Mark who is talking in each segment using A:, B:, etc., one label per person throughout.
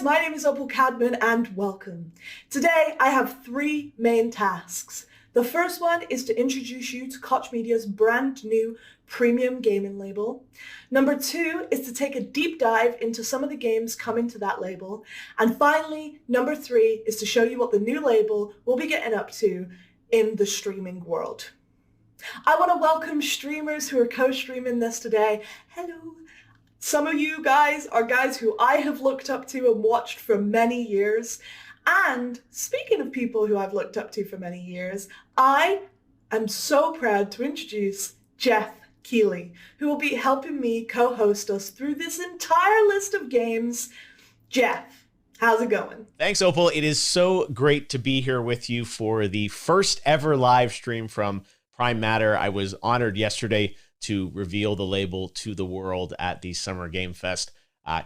A: my name is Opal Cadman and welcome. Today I have three main tasks. The first one is to introduce you to Koch Media's brand new premium gaming label. Number two is to take a deep dive into some of the games coming to that label. And finally, number three is to show you what the new label will be getting up to in the streaming world. I want to welcome streamers who are co-streaming this today. Hello. Some of you guys are guys who I have looked up to and watched for many years. And speaking of people who I've looked up to for many years, I am so proud to introduce Jeff Keighley, who will be helping me co-host us through this entire list of games. Jeff, how's it going?
B: Thanks, Opal. It is so great to be here with you for the first ever live stream from Prime Matter. I was honored yesterday to reveal the label to the world at the Summer Game Fest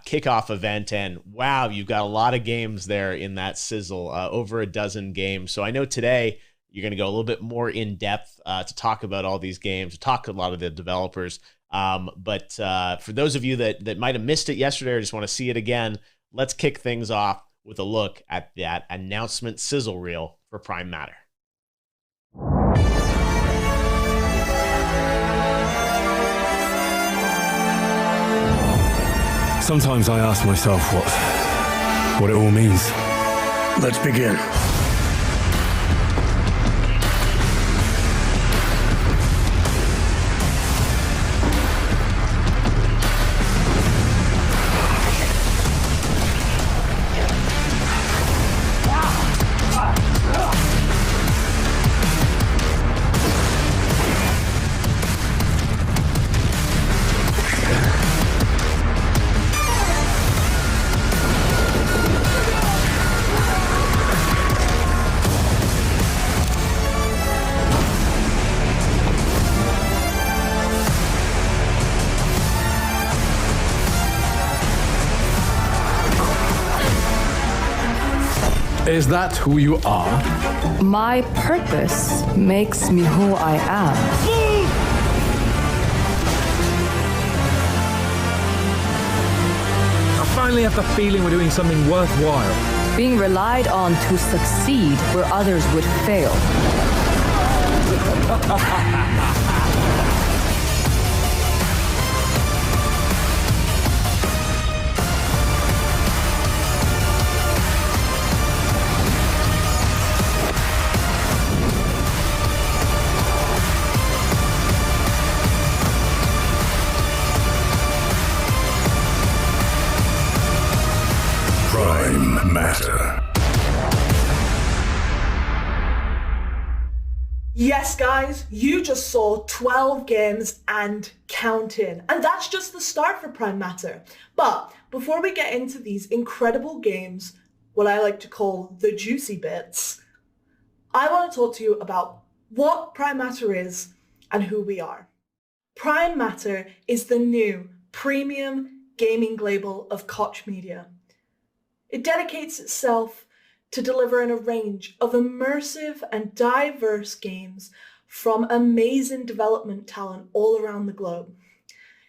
B: kickoff event. And wow, you've got a lot of games there in that sizzle, over a dozen games. So I know today you're going to go a little bit more in depth to talk about all these games, to talk to a lot of the developers. But for those of you that might have missed it yesterday or just want to see it again, let's kick things off with a look at that announcement sizzle reel for Prime Matter.
C: Sometimes I ask myself what it all means.
D: Let's begin.
C: Is that who you are?
E: My purpose makes me who I am.
F: I finally have the feeling we're doing something worthwhile.
E: Being relied on to succeed where others would fail.
D: Prime Matter.
A: Yes, guys, you just saw 12 games and counting. And that's just the start for Prime Matter. But before we get into these incredible games, what I like to call the juicy bits, I want to talk to you about what Prime Matter is and who we are. Prime Matter is the new premium gaming label of Koch Media. It dedicates itself to delivering a range of immersive and diverse games from amazing development talent all around the globe.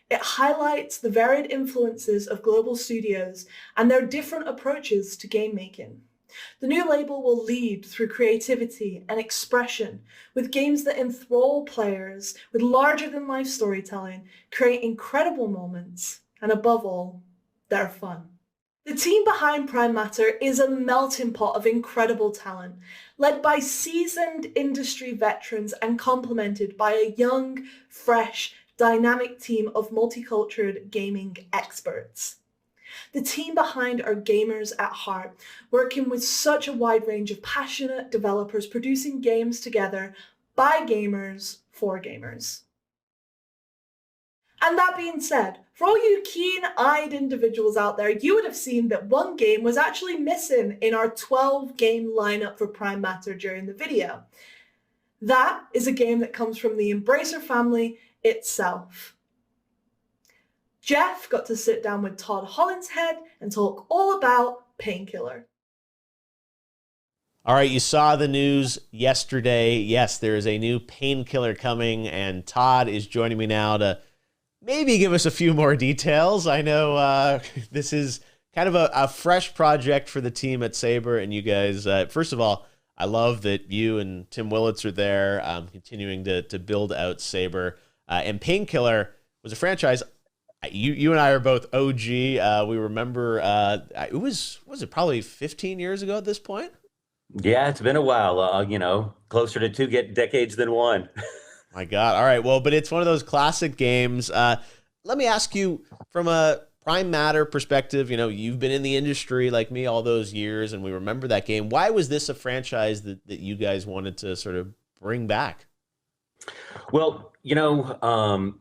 A: It highlights the varied influences of global studios and their different approaches to game making. The new label will lead through creativity and expression with games that enthrall players with larger-than-life storytelling, create incredible moments, and above all, they're fun. The team behind Prime Matter is a melting pot of incredible talent, led by seasoned industry veterans and complemented by a young, fresh, dynamic team of multicultural gaming experts. The team behind are gamers at heart, working with such a wide range of passionate developers producing games together by gamers for gamers. And that being said, for all you keen-eyed individuals out there, you would have seen that one game was actually missing in our 12-game lineup for Prime Matter during the video. That is a game that comes from the Embracer family itself. Jeff got to sit down with Todd Hollinshead and talk all about Painkiller.
B: All right, you saw the news yesterday. Yes, there is a new Painkiller coming, and Todd is joining me now to maybe give us a few more details. I know this is kind of a fresh project for the team at Saber. And you guys, first of all, I love that you and Tim Willits are there, continuing to build out Saber. And Painkiller was a franchise. You and I are both OG. We remember it was it probably 15 years ago at this point?
G: Yeah, it's been a while. Closer to 2 decades than 1.
B: My God. All right. Well, but it's one of those classic games. Let me ask you, from a Prime Matter perspective, you've been in the industry like me all those years, and we remember that game. Why was this a franchise that you guys wanted to sort of bring back?
G: Well,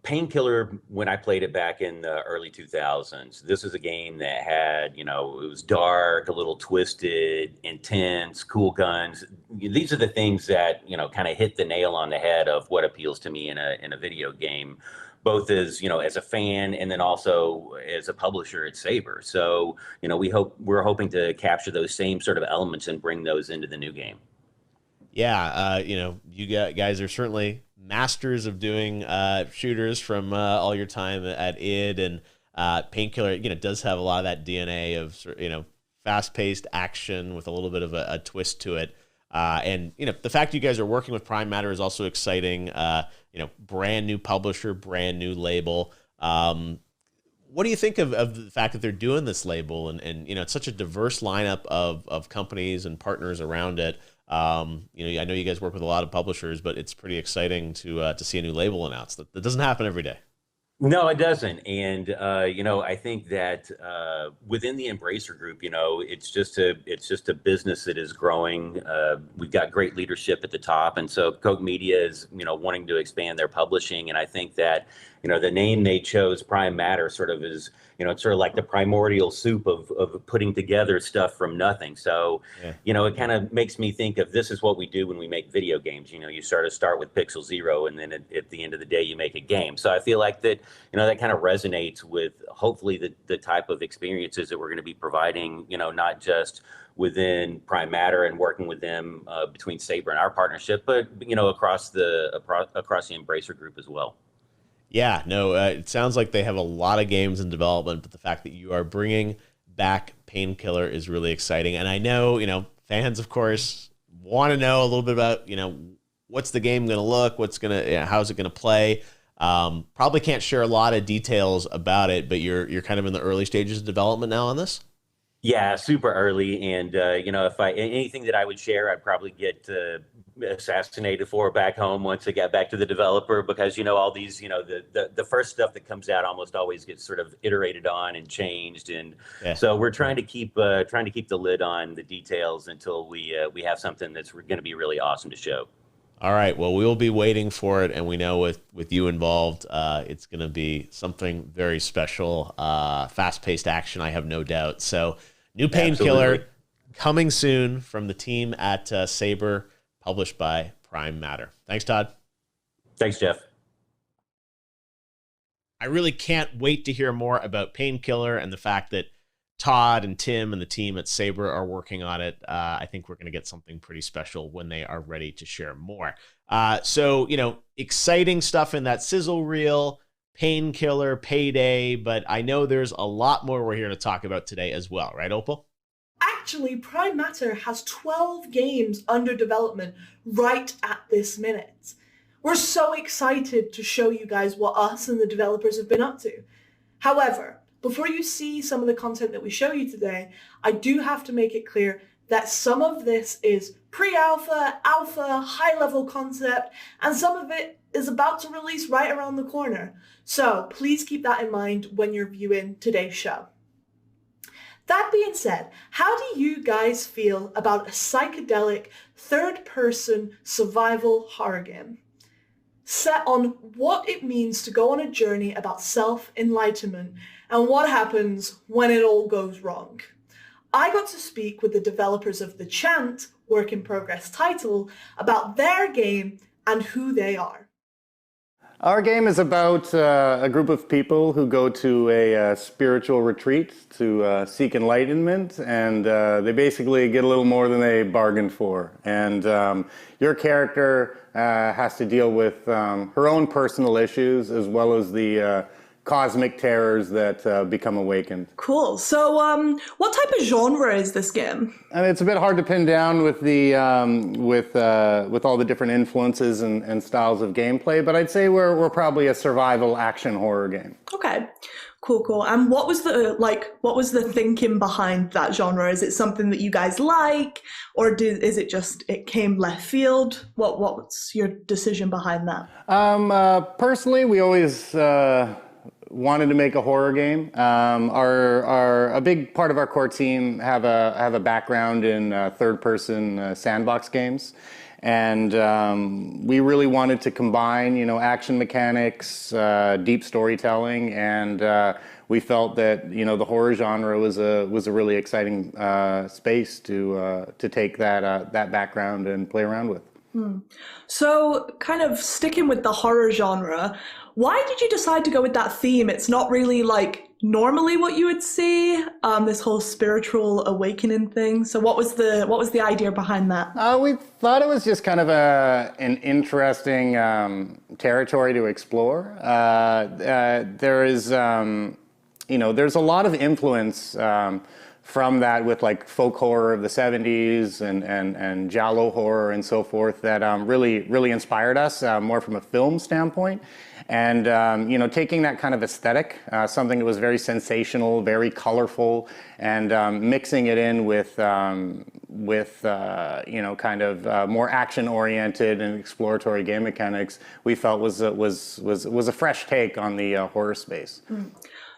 G: Painkiller, when I played it back in the early 2000s, this is a game that had, it was dark, a little twisted, intense, cool guns. These are the things that, kind of hit the nail on the head of what appeals to me in a video game, both as, as a fan and then also as a publisher at Saber. So, we're hoping to capture those same sort of elements and bring those into the new game. Yeah,
B: you guys are certainly masters of doing shooters from all your time at id, and Painkiller does have a lot of that DNA of fast-paced action with a little bit of a twist to it, and the fact you guys are working with Prime Matter is also exciting. Brand new publisher, brand new label. What do you think of the fact that they're doing this label, and it's such a diverse lineup of companies and partners around it? I know you guys work with a lot of publishers, but it's pretty exciting to see a new label announced. That doesn't happen every day.
G: No, it doesn't. And, I think that within the Embracer Group, it's just a business that is growing. We've got great leadership at the top. And so Koch Media is, wanting to expand their publishing. And I think that, the name they chose, Prime Matter, sort of is, it's sort of like the primordial soup of putting together stuff from nothing. So,
B: yeah.
G: It kind of makes me think of this is what we do when we make video games. You start with Pixel 0, and then at the end of the day, you make a game. So I feel like that, that kind of resonates with hopefully the type of experiences that we're going to be providing, not just within Prime Matter and working with them between Saber and our partnership, but, across the Embracer Group as well.
B: Yeah, no, it sounds like they have a lot of games in development, but the fact that you are bringing back Painkiller is really exciting. And I know, fans, of course, want to know a little bit about, what's the game going to look, how's it going to play. Probably can't share a lot of details about it, but you're kind of in the early stages of development now on this.
G: Yeah, super early. And, if anything that I would share, I'd probably get assassinated for back home once I got back to the developer, because, all these, the first stuff that comes out almost always gets sort of iterated on and changed. And so we're trying to keep the lid on the details until we have something that's going to be really awesome to show.
B: All right. Well, we'll be waiting for it. And we know with you involved, it's going to be something very special, fast-paced action, I have no doubt. So new Painkiller coming soon from the team at Saber, published by Prime Matter. Thanks, Todd.
G: Thanks, Jeff.
B: I really can't wait to hear more about Painkiller and the fact that Todd and Tim and the team at Saber are working on it. I think we're going to get something pretty special when they are ready to share more. So, exciting stuff in that sizzle reel, Painkiller, Payday, but I know there's a lot more we're here to talk about today as well. Right, Opal?
A: Actually, Prime Matter has 12 games under development right at this minute. We're so excited to show you guys what us and the developers have been up to. However, before you see some of the content that we show you today, I do have to make it clear that some of this is pre-alpha, alpha, high-level concept, and some of it is about to release right around the corner. So please keep that in mind when you're viewing today's show. That being said, how do you guys feel about a psychedelic third-person survival horror game set on what it means to go on a journey about self-enlightenment and what happens when it all goes wrong? I got to speak with the developers of the Chant work in progress title about their game and who they are.
H: Our game is about a group of people who go to a spiritual retreat to seek enlightenment, and they basically get a little more than they bargained for. And your character has to deal with her own personal issues as well as the cosmic terrors that become awakened.
A: Cool. So what type of genre is this game?
H: I mean, it's a bit hard to pin down with the with all the different influences and styles of gameplay, but I'd say we're probably a survival action horror game.
A: Okay. Cool. And what was the thinking behind that genre? Is it something that you guys like, or is it just it came left field? What's your decision behind that?
H: Personally, we always wanted to make a horror game. A big part of our core team have a background in third-person sandbox games. And we really wanted to combine, action mechanics, deep storytelling, and we felt that the horror genre was a really exciting space to take that background and play around with.
A: So, kind of sticking with the horror genre, why did you decide to go with that theme? It's not really like normally what you would see, this whole spiritual awakening thing. So what was the idea behind that?
H: We thought it was just kind of an interesting territory to explore. There's a lot of influence from that with like folk horror of the 70s and giallo horror and so forth that really inspired us more from a film standpoint. And taking that kind of aesthetic, something that was very sensational, very colorful, and mixing it in with more action-oriented and exploratory game mechanics, we felt was a fresh take on the horror space.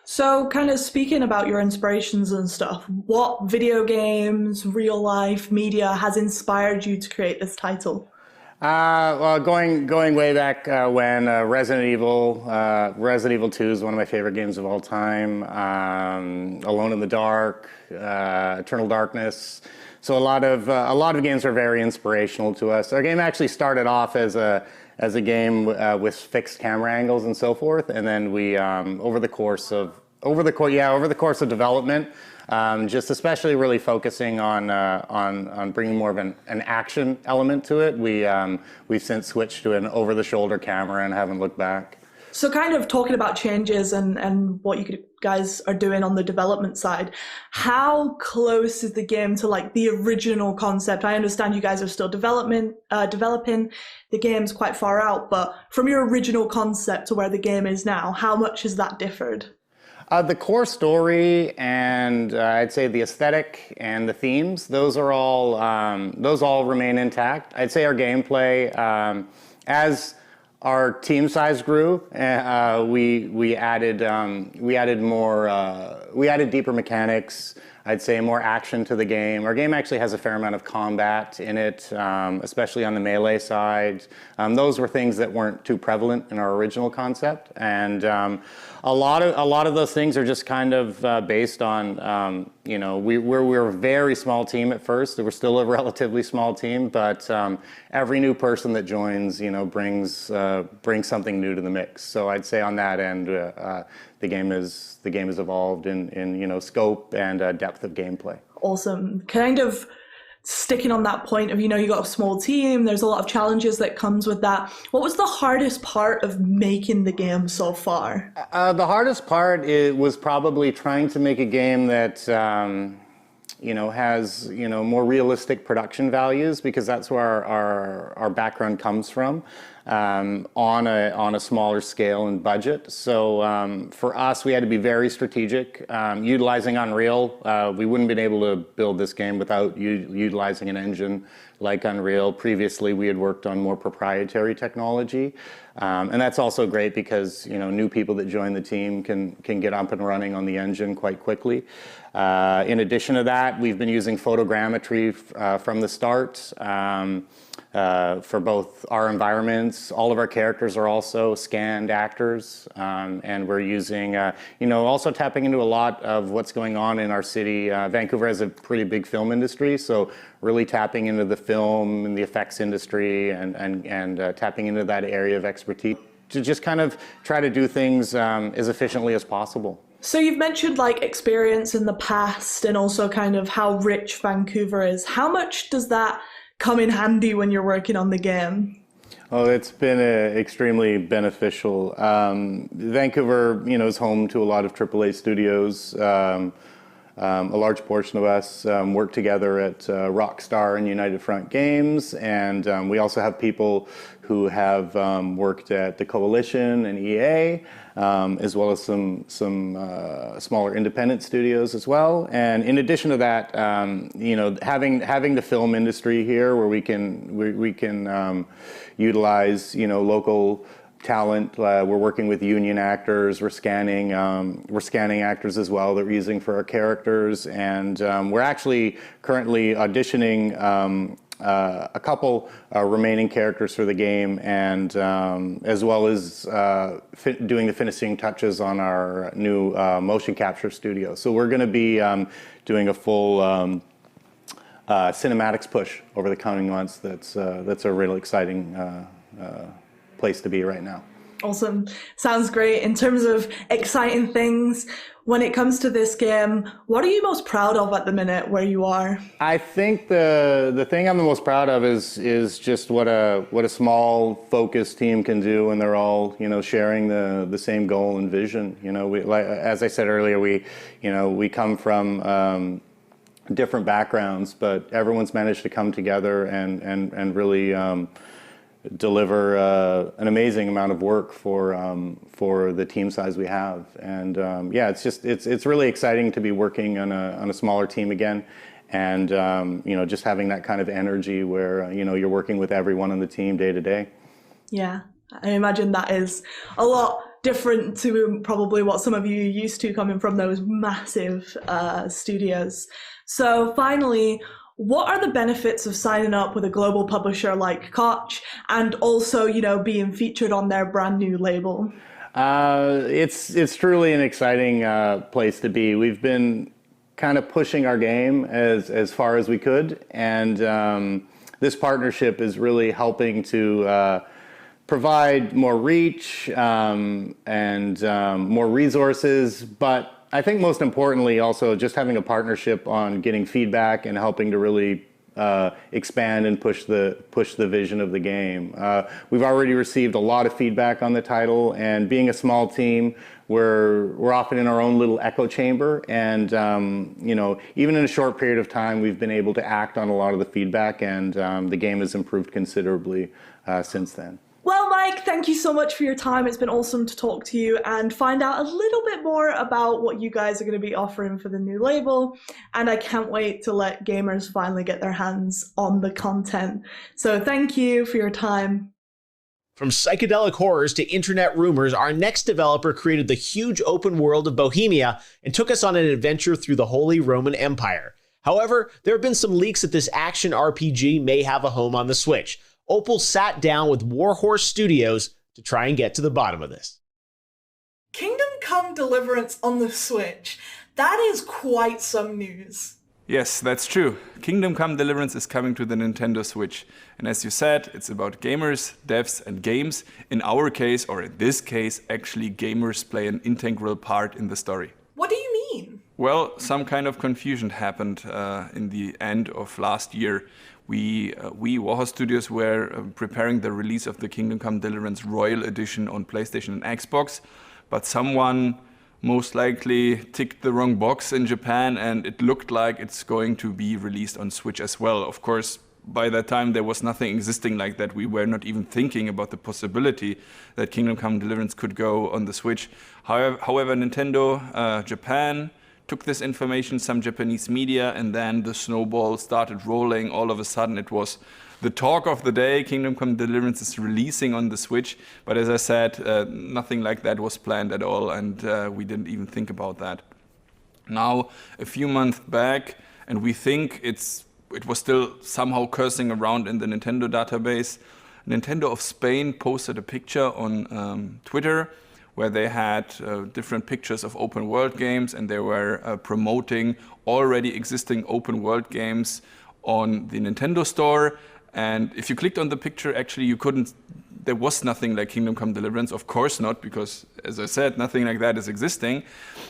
A: So, kind of speaking about your inspirations and stuff, what video games, real life media has inspired you to create this title?
H: Well, going way back when Resident Evil 2 is one of my favorite games of all time. Alone in the Dark, Eternal Darkness. So a lot of games are very inspirational to us. Our game actually started off as a game with fixed camera angles and so forth, and then we over the course of development. Just especially really focusing on bringing more of an action element to it. We've since switched to an over-the-shoulder camera and haven't looked back.
A: So kind of talking about changes and what you guys are doing on the development side, how close is the game to like the original concept? I understand you guys are still developing, the game's quite far out, but from your original concept to where the game is now, how much has that differed?
H: The core story and I'd say the aesthetic and the themes, those all remain intact. I'd say our gameplay, as our team size grew, we added deeper mechanics. I'd say more action to the game. Our game actually has a fair amount of combat in it, especially on the melee side. Those were things that weren't too prevalent in our original concept, and a lot of those things are just kind of based on we're a very small team at first. We're still a relatively small team, but every new person that joins, brings something new to the mix. So I'd say on that end, the game has evolved in scope and depth of gameplay.
A: Awesome. Kind of sticking on that point of, you got a small team, there's a lot of challenges that comes with that. What was the hardest part of making the game so far?
H: The hardest part was probably trying to make a game that has more realistic production values, because that's where our background comes from, on a smaller scale and budget. So for us, we had to be very strategic, utilizing Unreal. We wouldn't have been able to build this game without utilizing an engine like Unreal. Previously, we had worked on more proprietary technology, and that's also great because new people that join the team can get up and running on the engine quite quickly. In addition to that, we've been using photogrammetry from the start for both our environments. All of our characters are also scanned actors, and we're using, also tapping into a lot of what's going on in our city. Vancouver has a pretty big film industry, so really tapping into the film and the effects industry and tapping into that area of expertise to just kind of try to do things as efficiently as possible.
A: So you've mentioned like experience in the past and also kind of how rich Vancouver is. How much does that come in handy when you're working on the game?
H: Oh, it's been extremely beneficial. Vancouver, is home to a lot of AAA studios. A large portion of us work together at Rockstar and United Front Games, and we also have people who have worked at the Coalition and EA, as well as some smaller independent studios as well. And in addition to that, having the film industry here, where we can utilize local talent. We're working with union actors. We're scanning actors as well that we're using for our characters, and we're actually currently auditioning a couple remaining characters for the game, and as well as doing the finishing touches on our new motion capture studio. So we're going to be doing a full cinematics push over the coming months. That's a really exciting place to be right now.
A: Awesome. Sounds great. In terms of exciting things, when it comes to this game, what are you most proud of at the minute where you are?
H: I think the thing I'm the most proud of is just what a small focused team can do when they're all sharing the same goal and vision. As I said earlier, we come from different backgrounds, but everyone's managed to come together and really deliver an amazing amount of work for the team size we have. And it's really exciting to be working on a smaller team again, and just having that kind of energy where you're working with everyone on the team day to day. Yeah,
A: I imagine that is a lot different to probably what some of you are used to coming from those massive studios. So finally, what are the benefits of signing up with a global publisher like Koch, and also, being featured on their brand new label?
H: It's truly an exciting place to be. We've been kind of pushing our game as far as we could, and this partnership is really helping to provide more reach and more resources, but I think most importantly also just having a partnership on getting feedback and helping to really expand and push the vision of the game. We've already received a lot of feedback on the title, and being a small team, we're often in our own little echo chamber, and even in a short period of time we've been able to act on a lot of the feedback, and the game has improved considerably since then.
A: Well, Mike, thank you so much for your time. It's been awesome to talk to you and find out a little bit more about what you guys are going to be offering for the new label. And I can't wait to let gamers finally get their hands on the content. So thank you for your time.
B: From psychedelic horrors to internet rumors, our next developer created the huge open world of Bohemia and took us on an adventure through the Holy Roman Empire. However, there have been some leaks that this action RPG may have a home on the Switch. Opal sat down with Warhorse Studios to try and get to the bottom of this.
A: Kingdom Come Deliverance on the Switch. That is quite some news.
I: Yes, that's true. Kingdom Come Deliverance is coming to the Nintendo Switch. And as you said, it's about gamers, devs, and games. In our case, or in this case, actually gamers play an integral part in the story.
A: What do you mean?
I: Well, some kind of confusion happened in the end of last year. We Warhorse Studios were preparing the release of the Kingdom Come Deliverance Royal Edition on PlayStation and Xbox, but someone most likely ticked the wrong box in Japan, and it looked like it's going to be released on Switch as well. Of course, by that time there was nothing existing like that. We were not even thinking about the possibility that Kingdom Come Deliverance could go on the Switch. However, Nintendo Japan took this information, some Japanese media, and then the snowball started rolling. All of a sudden it was the talk of the day. Kingdom Come Deliverance is releasing on the Switch, but as I said, nothing like that was planned at all, and we didn't even think about that. Now, a few months back, and we think it was still somehow cursing around in the Nintendo database, Nintendo of Spain posted a picture on Twitter where they had different pictures of open world games, and they were promoting already existing open world games on the Nintendo store. And if you clicked on the picture, actually there was nothing like Kingdom Come Deliverance, of course not, because as I said, nothing like that is existing.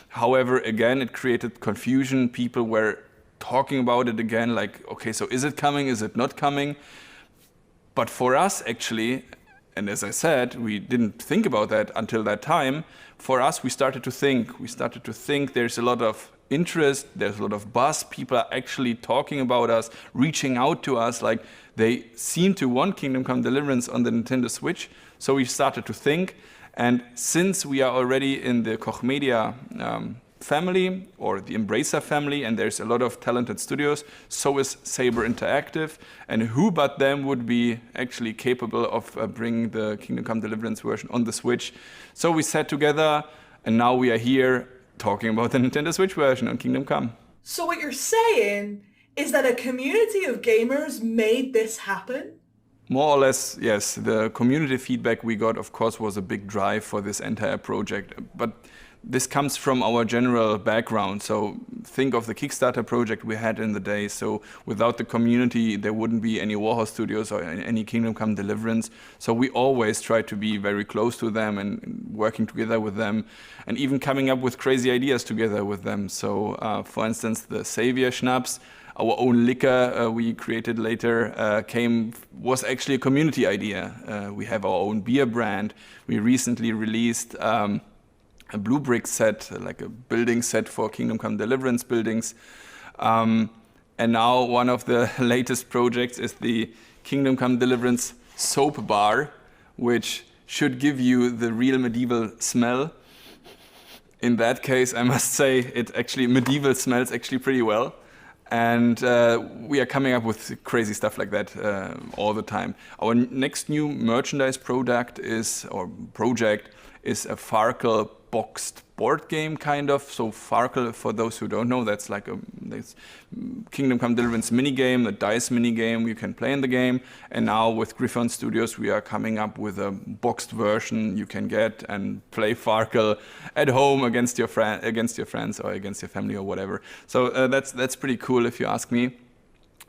I: However, again, it created confusion. People were talking about it again, like, okay, so is it coming, is it not coming? But for us, actually, And as I said, we didn't think about that until that time. For us, we started to think. We started to think there's a lot of interest, there's a lot of buzz. People are actually talking about us, reaching out to us, like they seem to want Kingdom Come Deliverance on the Nintendo Switch. So we started to think. And since we are already in the Koch Media family or the Embracer family, and there's a lot of talented studios, so is Saber Interactive, and who but them would be actually capable of bringing the Kingdom Come Deliverance version on the Switch. So we sat together, and now we are here talking about the Nintendo Switch version on Kingdom Come.
A: So what you're saying is that a community of gamers made this happen?
I: More or less, yes. The community feedback we got, of course, was a big drive for this entire project. But this comes from our general background. So think of the Kickstarter project we had in the day. So without the community, there wouldn't be any Warhorse Studios or any Kingdom Come Deliverance. So we always try to be very close to them and working together with them, and even coming up with crazy ideas together with them. So for instance, the Savior Schnapps, our own liquor we created later, was actually a community idea. We have our own beer brand. We recently released a blue brick set, like a building set for Kingdom Come Deliverance buildings. And now one of the latest projects is the Kingdom Come Deliverance soap bar, which should give you the real medieval smell. In that case, I must say, medieval smells actually pretty well. And we are coming up with crazy stuff like that all the time. Our next new merchandise project is a Farkle boxed board game, kind of. So Farkle, for those who don't know, that's like this Kingdom Come Deliverance minigame, a dice minigame you can play in the game. And now with Griffon Studios, we are coming up with a boxed version you can get and play Farkle at home against your friends or against your family or whatever. So that's pretty cool if you ask me.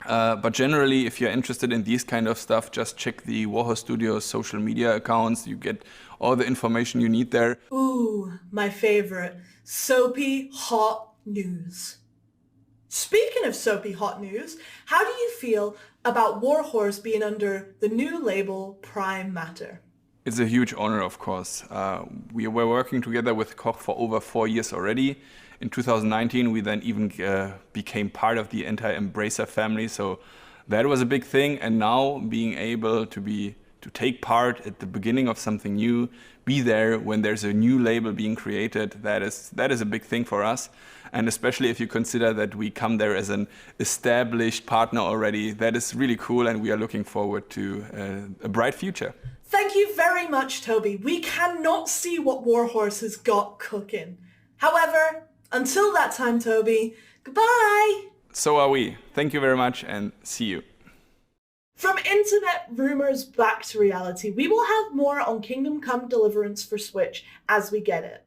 I: But generally, if you're interested in these kind of stuff, just check the Warhorse Studios social media accounts. You get all the information you need there.
A: Ooh, my favorite. Soapy hot news. Speaking of soapy hot news, how do you feel about Warhorse being under the new label Prime Matter?
I: It's a huge honor, of course. We were working together with Koch for over 4 years already. In 2019, we then even became part of the entire Embracer family. So that was a big thing. And now being able to take part at the beginning of something new, be there when there's a new label being created, that is a big thing for us. And especially if you consider that we come there as an established partner already, that is really cool. And we are looking forward to a bright future.
A: Thank you very much, Toby. We cannot see what Warhorse has got cooking. However, until that time, Toby, goodbye!
I: So are we. Thank you very much and see you.
A: From internet rumors back to reality, we will have more on Kingdom Come Deliverance for Switch as we get it.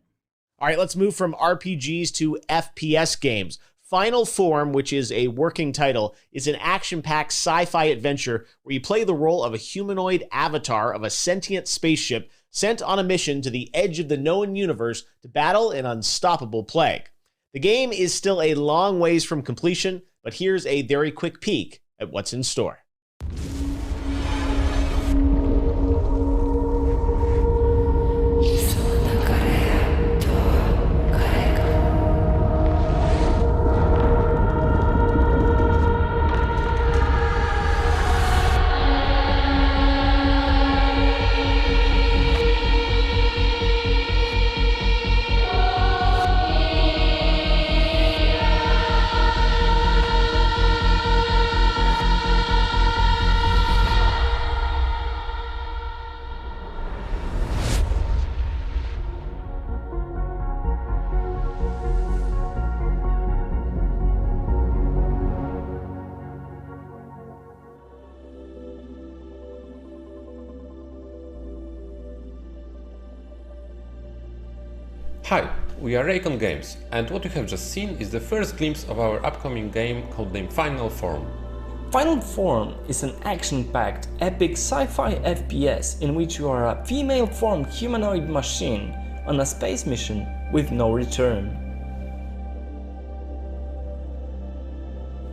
B: All right, let's move from RPGs to FPS games. Final Form, which is a working title, is an action-packed sci-fi adventure where you play the role of a humanoid avatar of a sentient spaceship sent on a mission to the edge of the known universe to battle an unstoppable plague. The game is still a long ways from completion, but here's a very quick peek at what's in store.
J: Hi, we are Raycon Games, and what you have just seen is the first glimpse of our upcoming game Codename Final Form.
K: Final Form is an action-packed, epic sci-fi FPS in which you are a female-formed humanoid machine on a space mission with no return.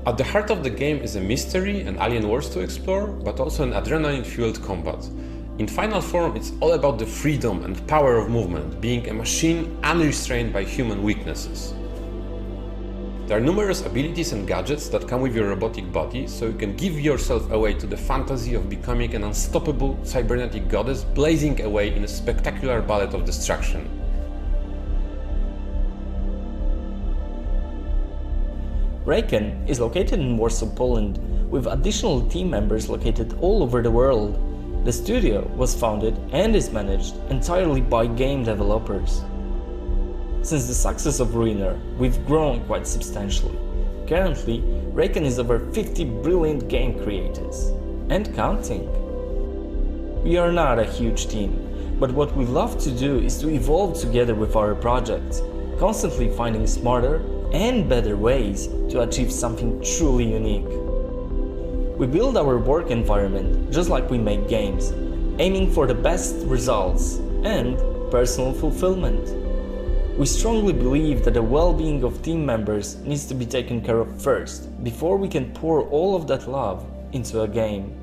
J: At the heart of the game is a mystery and alien worlds to explore, but also an adrenaline-fueled combat. In Final Form, it's all about the freedom and power of movement, being a machine unrestrained by human weaknesses. There are numerous abilities and gadgets that come with your robotic body, so you can give yourself away to the fantasy of becoming an unstoppable cybernetic goddess blazing away in a spectacular ballet of destruction.
K: Raken is located in Warsaw, Poland, with additional team members located all over the world. The studio was founded and is managed entirely by game developers. Since the success of Ruiner, we've grown quite substantially. Currently, Raken is over 50 brilliant game creators, and counting. We are not a huge team, but what we love to do is to evolve together with our projects, constantly finding smarter and better ways to achieve something truly unique. We build our work environment just like we make games, aiming for the best results and personal fulfillment. We strongly believe that the well-being of team members needs to be taken care of first, before we can pour all of that love into a game.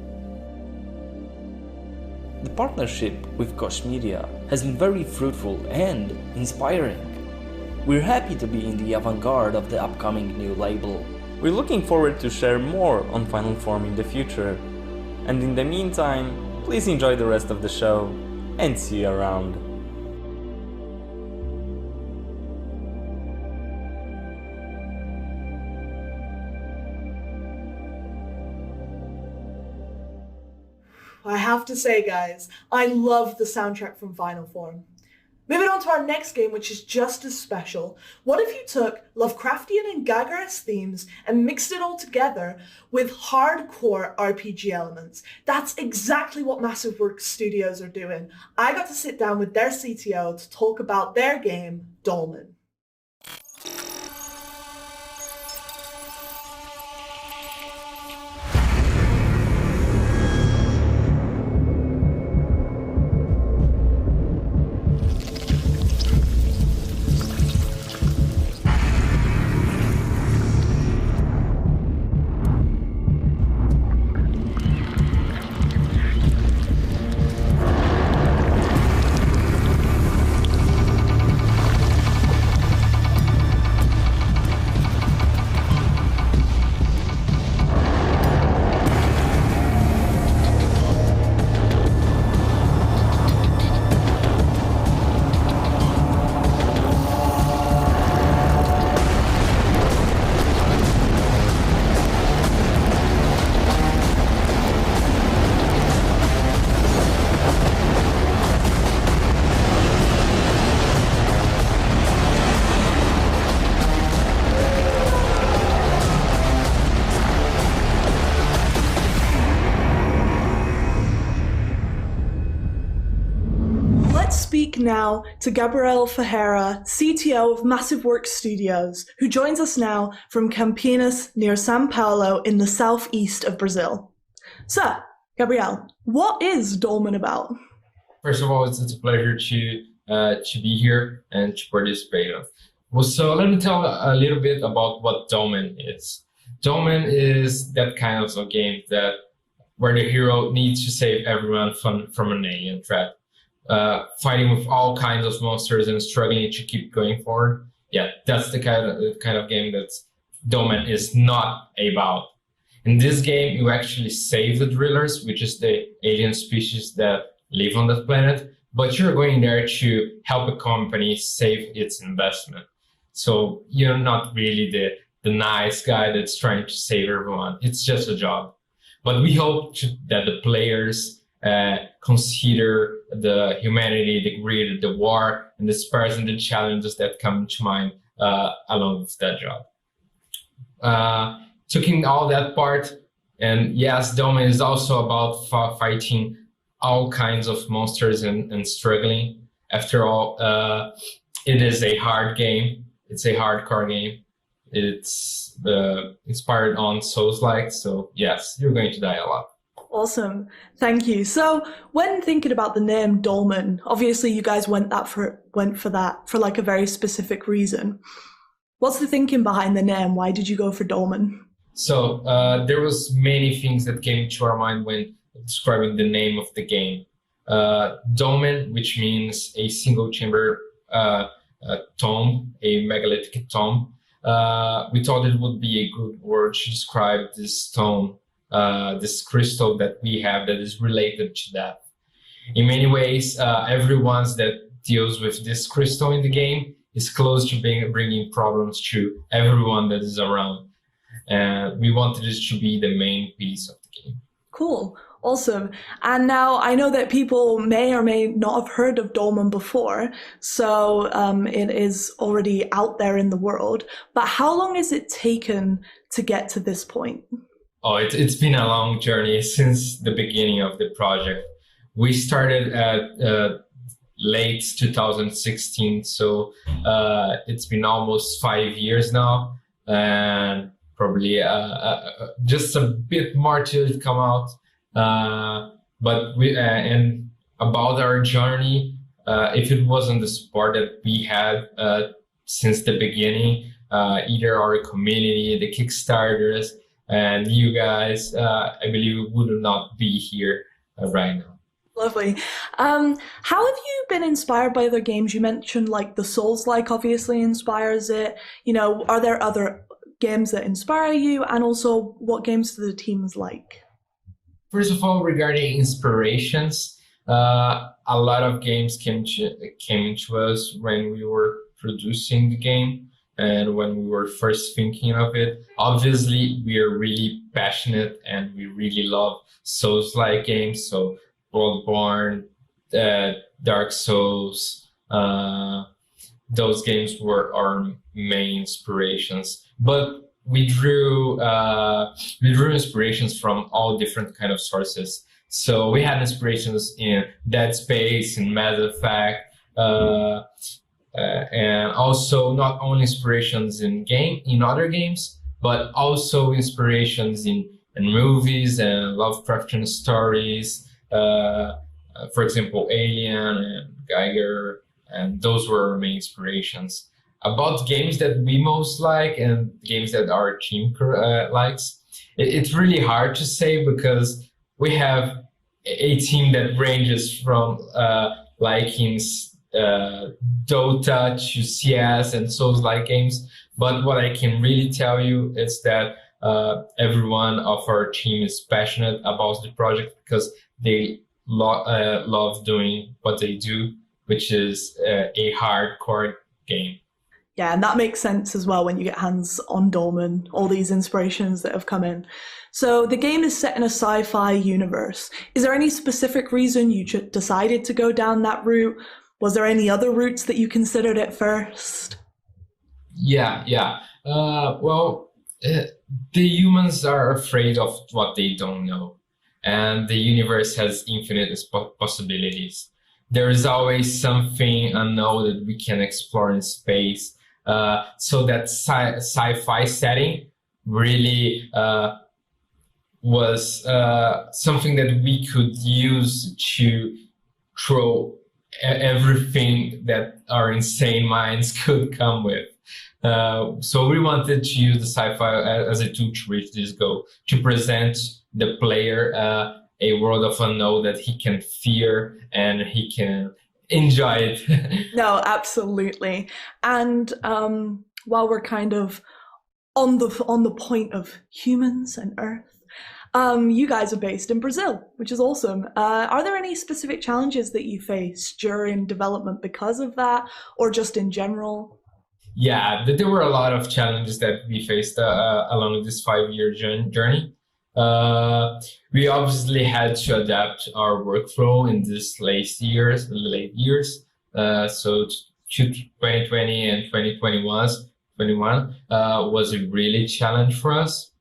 K: The partnership with Koch Media has been very fruitful and inspiring. We're happy to be in the avant-garde of the upcoming new label. We're looking forward to share more on Final Form in the future. And in the meantime, please enjoy the rest of the show and see you around.
A: I have to say, guys, I love the soundtrack from Final Form. Moving on to our next game, which is just as special. What if you took Lovecraftian and Gygares themes and mixed it all together with hardcore RPG elements? That's exactly what Massive Works Studios are doing. I got to sit down with their CTO to talk about their game, Dolmen. Speak now to Gabriel Ferreira, CTO of Massive Works Studios, who joins us now from Campinas near São Paulo in the southeast of Brazil. So, Gabriel, what is Dolmen about?
L: First of all, it's a pleasure to be here and to participate. Well, so let me tell a little bit about what Dolmen is. Dolmen is that kind of a game where the hero needs to save everyone from an alien threat. Fighting with all kinds of monsters and struggling to keep going forward. Yeah, that's the kind of game that Dolmen is not about. In this game, you actually save the drillers, which is the alien species that live on that planet, but you're going there to help a company save its investment. So you're not really the nice guy that's trying to save everyone. It's just a job. But we hope that the players consider the humanity, the greed, the war, and the spares and the challenges that come to mind along with that job. Taking all that part, and yes, Dolmen is also about fighting all kinds of monsters and struggling. After all, it is a hard game. It's a hardcore game. It's inspired on Souls-like, so yes, you're going to die a lot.
A: Awesome. Thank you. So when thinking about the name Dolmen, obviously you guys went for that for like a very specific reason. What's the thinking behind the name? Why did you go for Dolmen?
L: So there was many things that came to our mind when describing the name of the game. Dolmen, which means a single chamber tomb, a megalithic tomb. We thought it would be a good word to describe this stone, this crystal that we have that is related to death. In many ways, everyone that deals with this crystal in the game is close to bringing problems to everyone that is around. And we wanted this to be the main piece of the game.
A: Cool. Awesome. And now I know that people may or may not have heard of Dolmen before, so it is already out there in the world. But how long has it taken to get to this point?
L: Oh, it's been a long journey since the beginning of the project. We started at late 2016, so it's been almost 5 years now, and probably just a bit more to come out. But we and about our journey, if it wasn't the support that we had since the beginning, either our community, the Kickstarters, and you guys, I believe we would not be here right now.
A: Lovely. How have you been inspired by other games? You mentioned like the Souls-like obviously inspires it. You know, are there other games that inspire you? And also, what games do the teams like?
L: First of all, regarding inspirations, a lot of games came to us when we were producing the game and when we were first thinking of it. Obviously, we are really passionate and we really love Souls-like games. So Bloodborne, Dark Souls, those games were our main inspirations. But we drew inspirations from all different kind of sources. So we had inspirations in Dead Space, in Mass Effect, and also not only inspirations in other games, but also inspirations in movies and Lovecraftian stories. For example, Alien and Geiger, and those were our main inspirations. About games that we most like and games that our team likes, it's really hard to say because we have a team that ranges from liking Dota to CS and Souls-like games. But what I can really tell you is that everyone of our team is passionate about the project because they love doing what they do, which is a hardcore game.
A: Yeah, and that makes sense as well when you get hands on Dolmen, all these inspirations that have come in. So the game is set in a sci-fi universe. Is there any specific reason you decided to go down that route? Was there any other routes that you considered at first?
L: Yeah. Well, the humans are afraid of what they don't know. And the universe has infinite possibilities. There is always something unknown that we can explore in space. So that sci-fi setting really was something that we could use to throw everything that our insane minds could come with. So we wanted to use the sci-fi as a tool to reach this goal, to present the player a world of unknown that he can fear and he can enjoy it.
A: No, absolutely. And while we're kind of on the point of humans and Earth, you guys are based in Brazil, which is awesome. Are there any specific challenges that you face during development because of that, or just in general?
L: Yeah, there were a lot of challenges that we faced along this 5-year journey. We obviously had to adapt our workflow in these late years. So 2020 and 2021 was a really challenge for us,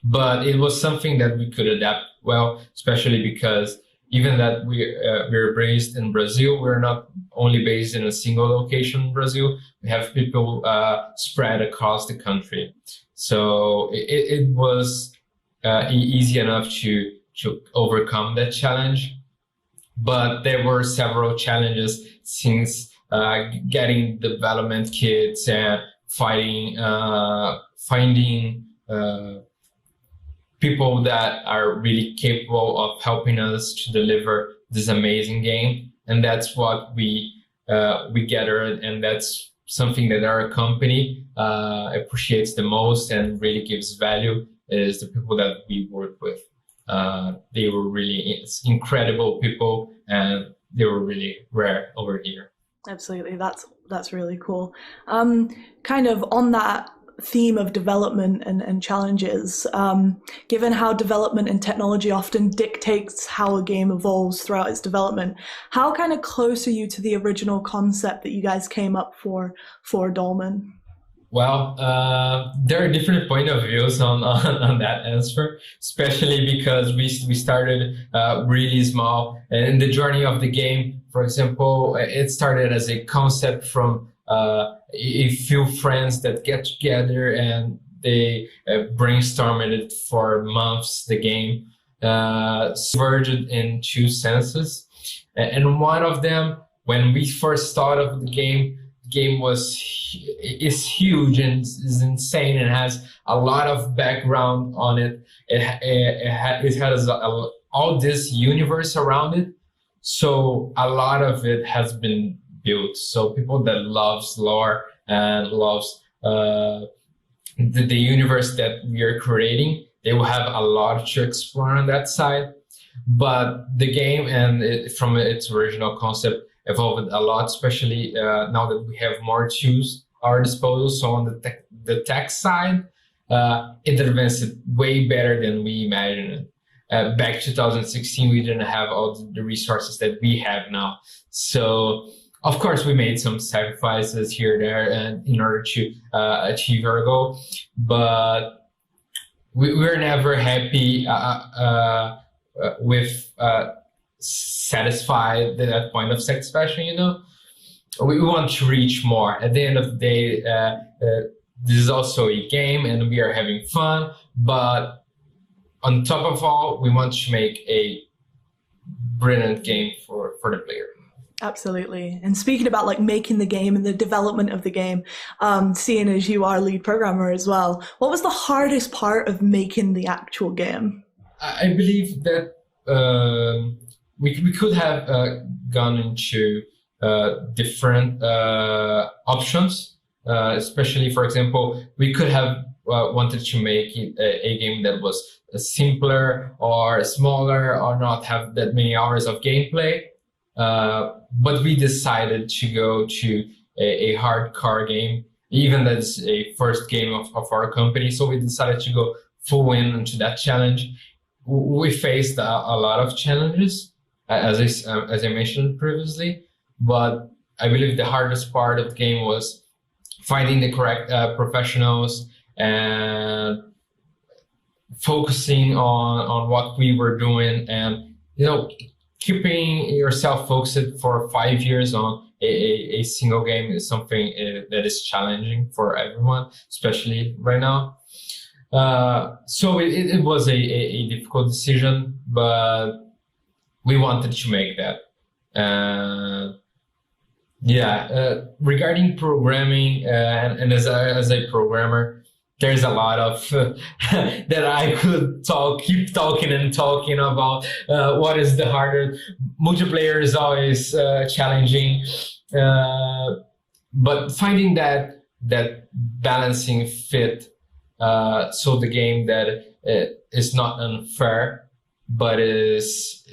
L: but it was something that we could adapt well, especially because even that we're based in Brazil, we're not only based in a single location in Brazil. We have people spread across the country. So it was easy enough to overcome that challenge. But there were several challenges since getting development kits and finding people that are really capable of helping us to deliver this amazing game, and that's what we gathered, and that's something that our company appreciates the most and really gives value is the people that we work with. They were really incredible people, and they were really rare over here.
A: Absolutely, that's really cool. Kind of on that theme of development and challenges, given how development and technology often dictates how a game evolves throughout its development, how kind of close are you to the original concept that you guys came up for Dolmen?
L: Well, there are different point of views on that answer, especially because we started really small. And in the journey of the game, for example, it started as a concept from a few friends that get together and they brainstormed it for months, the game, subverted in two senses. And one of them, when we first thought of the game is huge and is insane and has a lot of background on it. It has all this universe around it. So a lot of it has been built. So people that loves lore and loves the universe that we are creating, they will have a lot to explore on that side. But the game from its original concept evolved a lot, especially now that we have more tools at our disposal. So on the tech side, it advanced way better than we imagined. Back 2016, we didn't have all the resources that we have now. So, of course, we made some sacrifices here and there and in order to achieve our goal. But we're never happy with satisfied at that point of satisfaction, you know. We want to reach more. At the end of the day, this is also a game and we are having fun, but on top of all, we want to make a brilliant game for the player.
A: Absolutely. And speaking about like making the game and the development of the game, seeing as you are lead programmer as well, what was the hardest part of making the actual game?
L: I believe that we could have gone into different options, especially, for example, we could have wanted to make it a game that was simpler or smaller or not have that many hours of gameplay. But we decided to go to a hardcore game, even though it's a first game of our company. So we decided to go full into that challenge. We faced a lot of challenges, as I mentioned previously, but I believe the hardest part of the game was finding the correct professionals and focusing on what we were doing, and keeping yourself focused for 5 years on a single game is something that is challenging for everyone, especially right now. So it was a difficult decision, but we wanted to make that. Regarding programming and as a programmer, there's a lot of that I could keep talking about what is the harder. Multiplayer is always challenging, but finding that balancing fit, so the game that is not unfair, but is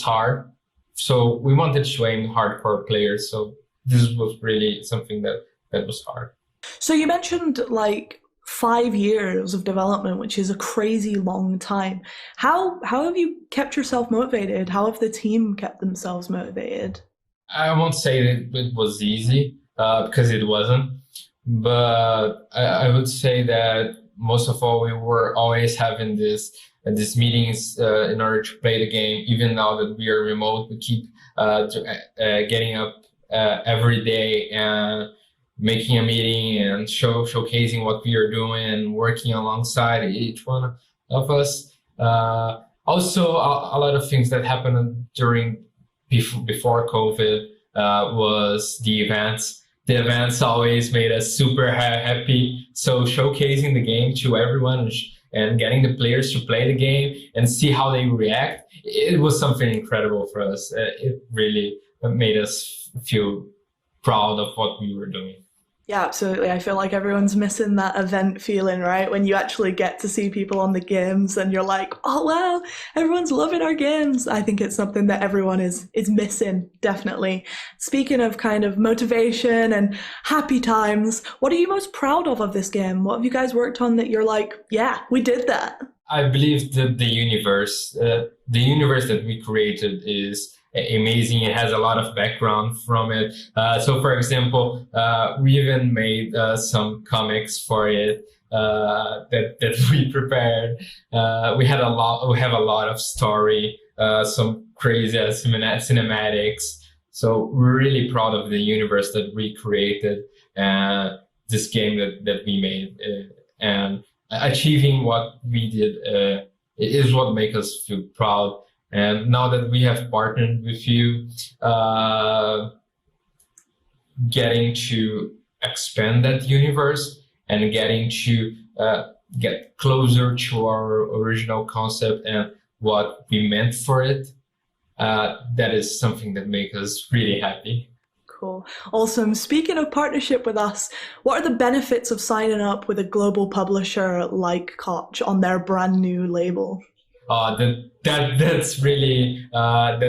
L: hard. So we wanted to aim hardcore players. So this was really something that was hard.
A: So you mentioned like 5 years of development, which is a crazy long time. How have you kept yourself motivated? How have the team kept themselves motivated?
L: I won't say that it was easy, because it wasn't. But I would say that most of all, we were always having these meetings in order to play the game. Even now that we are remote, we keep getting up every day and making a meeting and showcasing what we are doing and working alongside each one of us. Also, a lot of things that happened before COVID was the events. The events always made us super happy. So showcasing the game to everyone and getting the players to play the game and see how they react, it was something incredible for us. It really made us feel proud of what we were doing.
A: Yeah, absolutely. I feel like everyone's missing that event feeling, right? When you actually get to see people on the games and you're like, oh, wow, everyone's loving our games. I think it's something that everyone is missing, definitely. Speaking of kind of motivation and happy times, what are you most proud of this game? What have you guys worked on that you're like, yeah, we did that?
L: I believe that the universe that we created is amazing. It has a lot of background from it. So, for example, we even made some comics for it that we prepared. We have a lot of story, some crazy cinematics. So we're really proud of the universe that we created, this game that we made, and achieving what we did is what makes us feel proud. And now that we have partnered with you, getting to expand that universe and getting to get closer to our original concept and what we meant for it, that is something that makes us really happy.
A: Cool. Awesome. Speaking of partnership with us, what are the benefits of signing up with a global publisher like Koch on their brand new label?
L: That's really an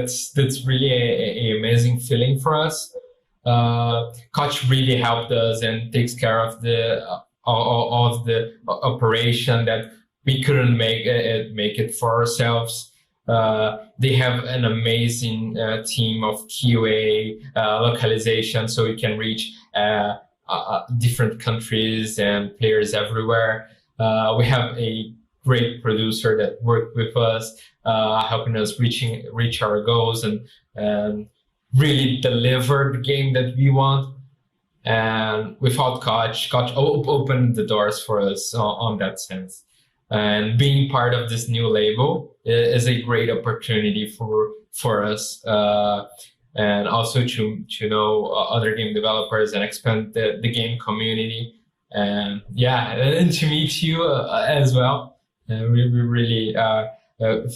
L: amazing feeling for us. Koch really helped us and takes care of the operation that we couldn't make it for ourselves. They have an amazing team of QA localization, so we can reach different countries and players everywhere. We have a great producer that worked with us, helping us reach our goals and really deliver the game that we want. And without Koch opened the doors for us on that sense. And being part of this new label is a great opportunity for us, and also to know other game developers and expand the game community. And and to meet you as well. We really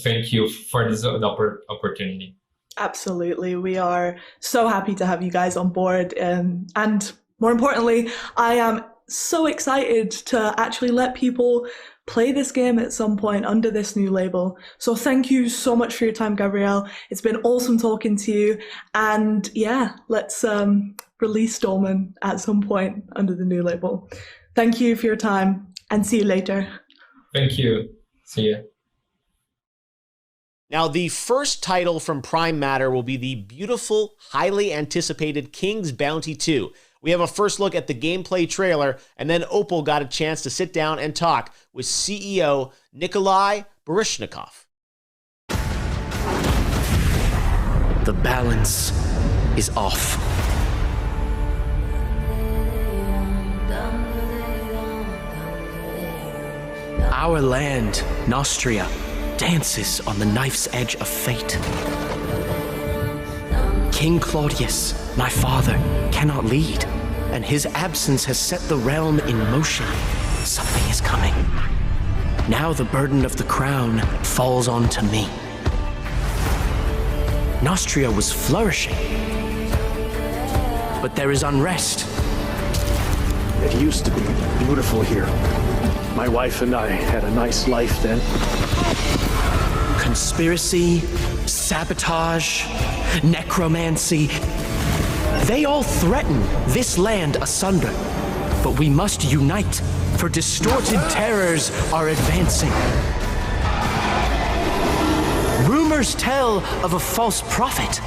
L: thank you for this opportunity.
A: Absolutely. We are so happy to have you guys on board. And more importantly, I am so excited to actually let people play this game at some point under this new label. So thank you so much for your time, Gabriel. It's been awesome talking to you. And let's release Dolmen at some point under the new label. Thank you for your time and see you later.
L: Thank you. See ya.
B: Now, the first title from Prime Matter will be the beautiful, highly anticipated King's Bounty 2. We have a first look at the gameplay trailer, and then Opal got a chance to sit down and talk with CEO Nikolai Baryshnikov.
M: The balance is off. Our land, Nostria, dances on the knife's edge of fate. King Claudius, my father, cannot lead, and his absence has set the realm in motion. Something is coming. Now the burden of the crown falls onto me. Nostria was flourishing, but there is unrest.
C: It used to be beautiful here. My wife and I had a nice life then.
M: Conspiracy, sabotage, necromancy. They all threaten this land asunder. But we must unite, for distorted terrors are advancing. Rumors tell of a false prophet,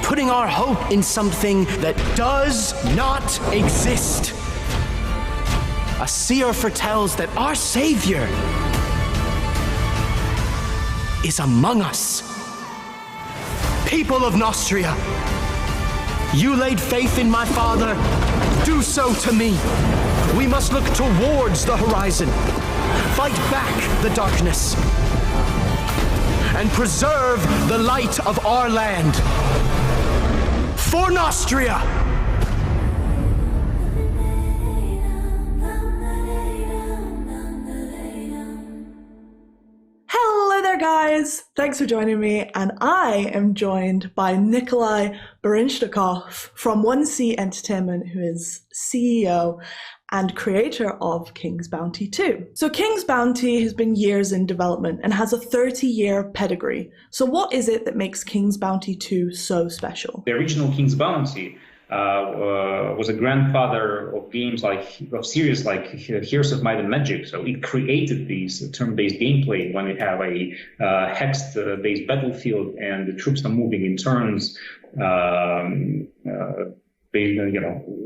M: putting our hope in something that does not exist. A seer foretells that our Savior is among us. People of Nostria, you laid faith in my father, do so to me. We must look towards the horizon, fight back the darkness, and preserve the light of our land. For Nostria!
A: there, guys! Thanks for joining me, and I am joined by Nikolai Barinshnikov from 1C Entertainment, who is CEO and creator of King's Bounty 2. So King's Bounty has been years in development and has a 30-year pedigree. So what is it that makes King's Bounty 2 so special?
N: The original King's Bounty was a grandfather of games of series like Heroes of Might and Magic. So it created these turn-based gameplay when you have a hexed-based battlefield and the troops are moving in turns,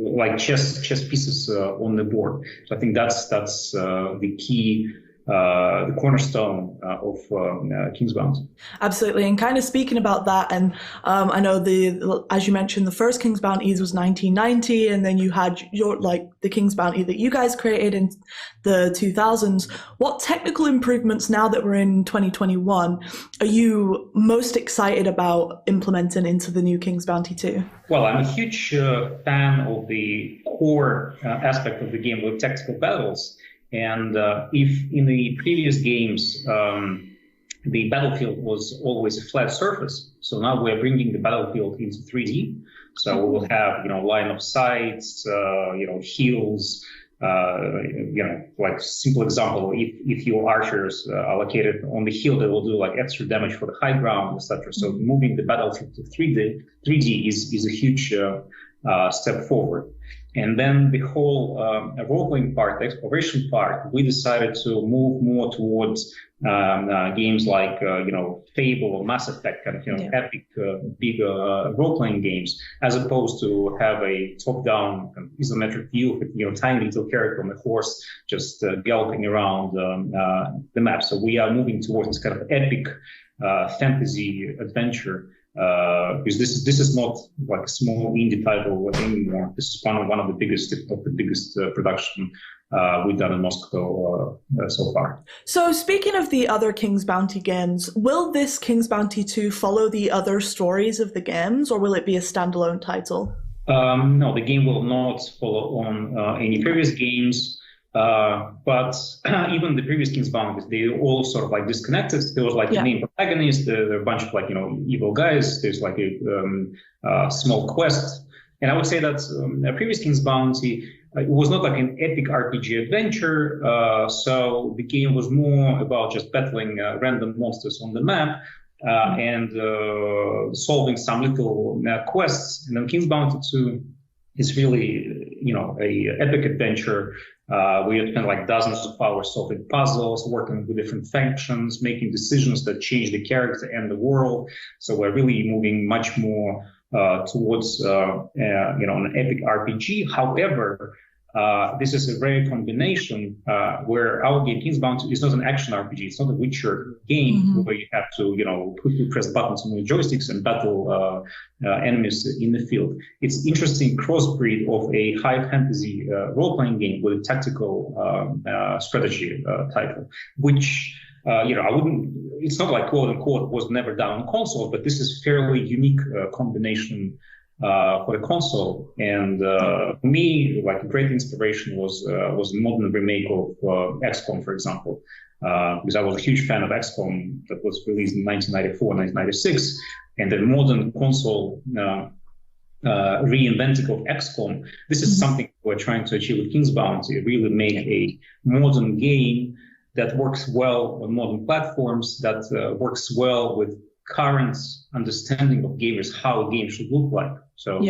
N: like chess pieces on the board. So I think that's the key. The cornerstone of King's Bounty.
A: Absolutely, and kind of speaking about that, and I know as you mentioned, the first King's Bounties was 1990, and then you had the King's Bounty that you guys created in the 2000s. What technical improvements, now that we're in 2021, are you most excited about implementing into the new King's Bounty 2?
N: Well, I'm a huge fan of the core aspect of the game with tactical battles. And if in the previous games the battlefield was always a flat surface, so now we're bringing the battlefield into 3D. So we will have line of sights, hills. Like simple example, if your archers are located on the hill, they will do like extra damage for the high ground, etc. So moving the battlefield to 3D is a huge step forward. And then the whole role-playing part, the exploration part, we decided to move more towards games like, Fable or Mass Effect, kind of, epic, big role-playing games, as opposed to have a top-down isometric view of, tiny little character on a horse just galloping around the map. So we are moving towards this kind of epic fantasy adventure. Because this is not like a small indie title anymore. This is one of the biggest, if not the biggest, production we've done in Moscow so far.
A: So speaking of the other King's Bounty games, will this King's Bounty 2 follow the other stories of the games, or will it be a standalone title?
N: No, the game will not follow on any previous games. But even the previous King's Bounties, they all sort of like disconnected. There was like the main protagonist, there are a bunch of like, evil guys. There's like a small quest. And I would say that a previous King's Bounty, it was not like an epic RPG adventure. So the game was more about just battling random monsters on the map and solving some little quests. And then King's Bounty 2 is really, a epic adventure. We had spent like dozens of hours solving puzzles, working with different factions, making decisions that change the character and the world. So we're really moving much more towards, an epic RPG. However, this is a rare combination where our game, King's Bounty, is not an action RPG. It's not a Witcher game where you have to, quickly press buttons on your joysticks and battle enemies in the field. It's interesting crossbreed of a high fantasy role-playing game with a tactical strategy title, which it's not like quote unquote was never done on consoles, but this is fairly unique combination for the console. And for me, like a great inspiration was a modern remake of XCOM, for example, because I was a huge fan of XCOM that was released in 1994, 1996, and the modern console reinventing of XCOM. This is something we're trying to achieve with King's Bounty, really make a modern game that works well on modern platforms, that works well with current understanding of gamers, how a game should look like. So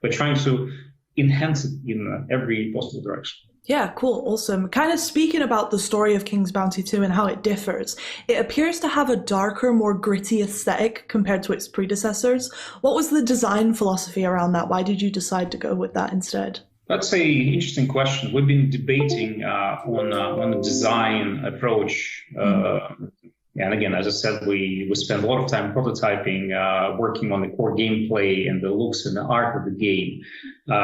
N: we're trying to enhance it in every possible direction.
A: Yeah, cool, awesome. Kind of speaking about the story of King's Bounty 2 and how it differs, it appears to have a darker, more gritty aesthetic compared to its predecessors. What was the design philosophy around that? Why did you decide to go with that instead?
N: That's an interesting question. We've been debating on the design approach. And again, as I said, we spent a lot of time prototyping, working on the core gameplay and the looks and the art of the game.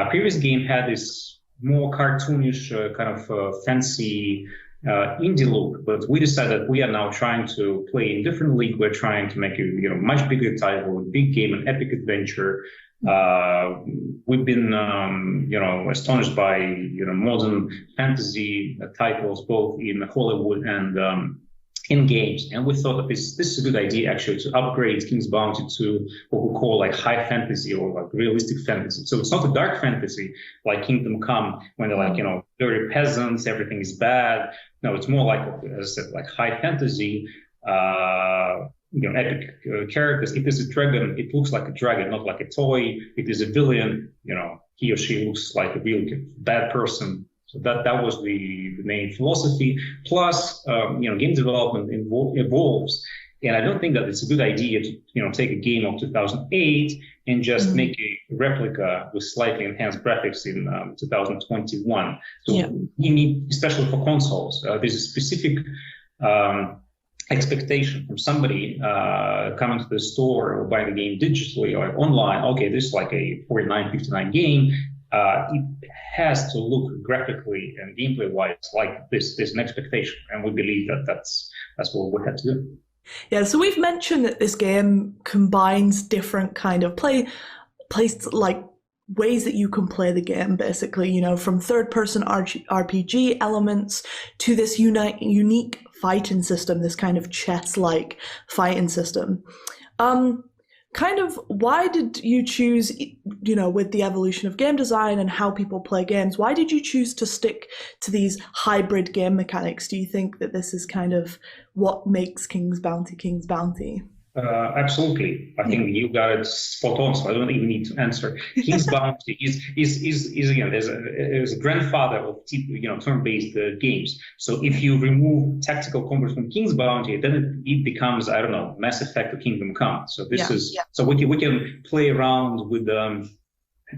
N: Previous game had this more cartoonish, kind of fancy indie look, but we decided that we are now trying to play in a different league. We're trying to make a much bigger title, a big game, an epic adventure. We've been, astonished by, modern fantasy titles, both in Hollywood and in games, and we thought that this is a good idea actually to upgrade King's Bounty to what we call like high fantasy or like realistic fantasy. So it's not a dark fantasy like Kingdom Come when they're like, dirty peasants, everything is bad. No, it's more like, as I said, like high fantasy, epic characters. If there's a dragon, it looks like a dragon, not like a toy. If there's a villain, he or she looks like a real bad person. So that was the main philosophy. Plus, game development evolves, and I don't think that it's a good idea to take a game of 2008 and just make a replica with slightly enhanced graphics in 2021. So you need, especially for consoles, there's a specific expectation from somebody coming to the store or buying the game digitally or online. Okay, this is like a 49, 59 game. It has to look graphically and gameplay-wise like this. There's an expectation, and we believe that that's what we had to do.
A: Yeah, so we've mentioned that this game combines different kind of like ways that you can play the game, basically, from third-person RPG elements to this unique fighting system, this kind of chess-like fighting system. Why did you choose, with the evolution of game design and how people play games, why did you choose to stick to these hybrid game mechanics? Do you think that this is kind of what makes King's Bounty?
N: Absolutely. I think you got it spot on, so I don't even need to answer. King's Bounty is again, is a grandfather of turn-based games. So if you remove tactical combat from King's Bounty, then it becomes, I don't know, Mass Effect or Kingdom Come. So so we can play around with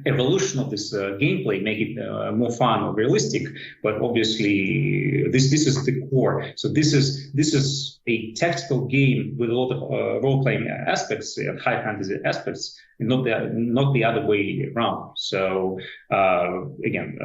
N: evolution of this gameplay, make it more fun or realistic, but obviously this is the core. So this is a tactical game with a lot of role-playing aspects and high fantasy aspects, and not the other way around. So again,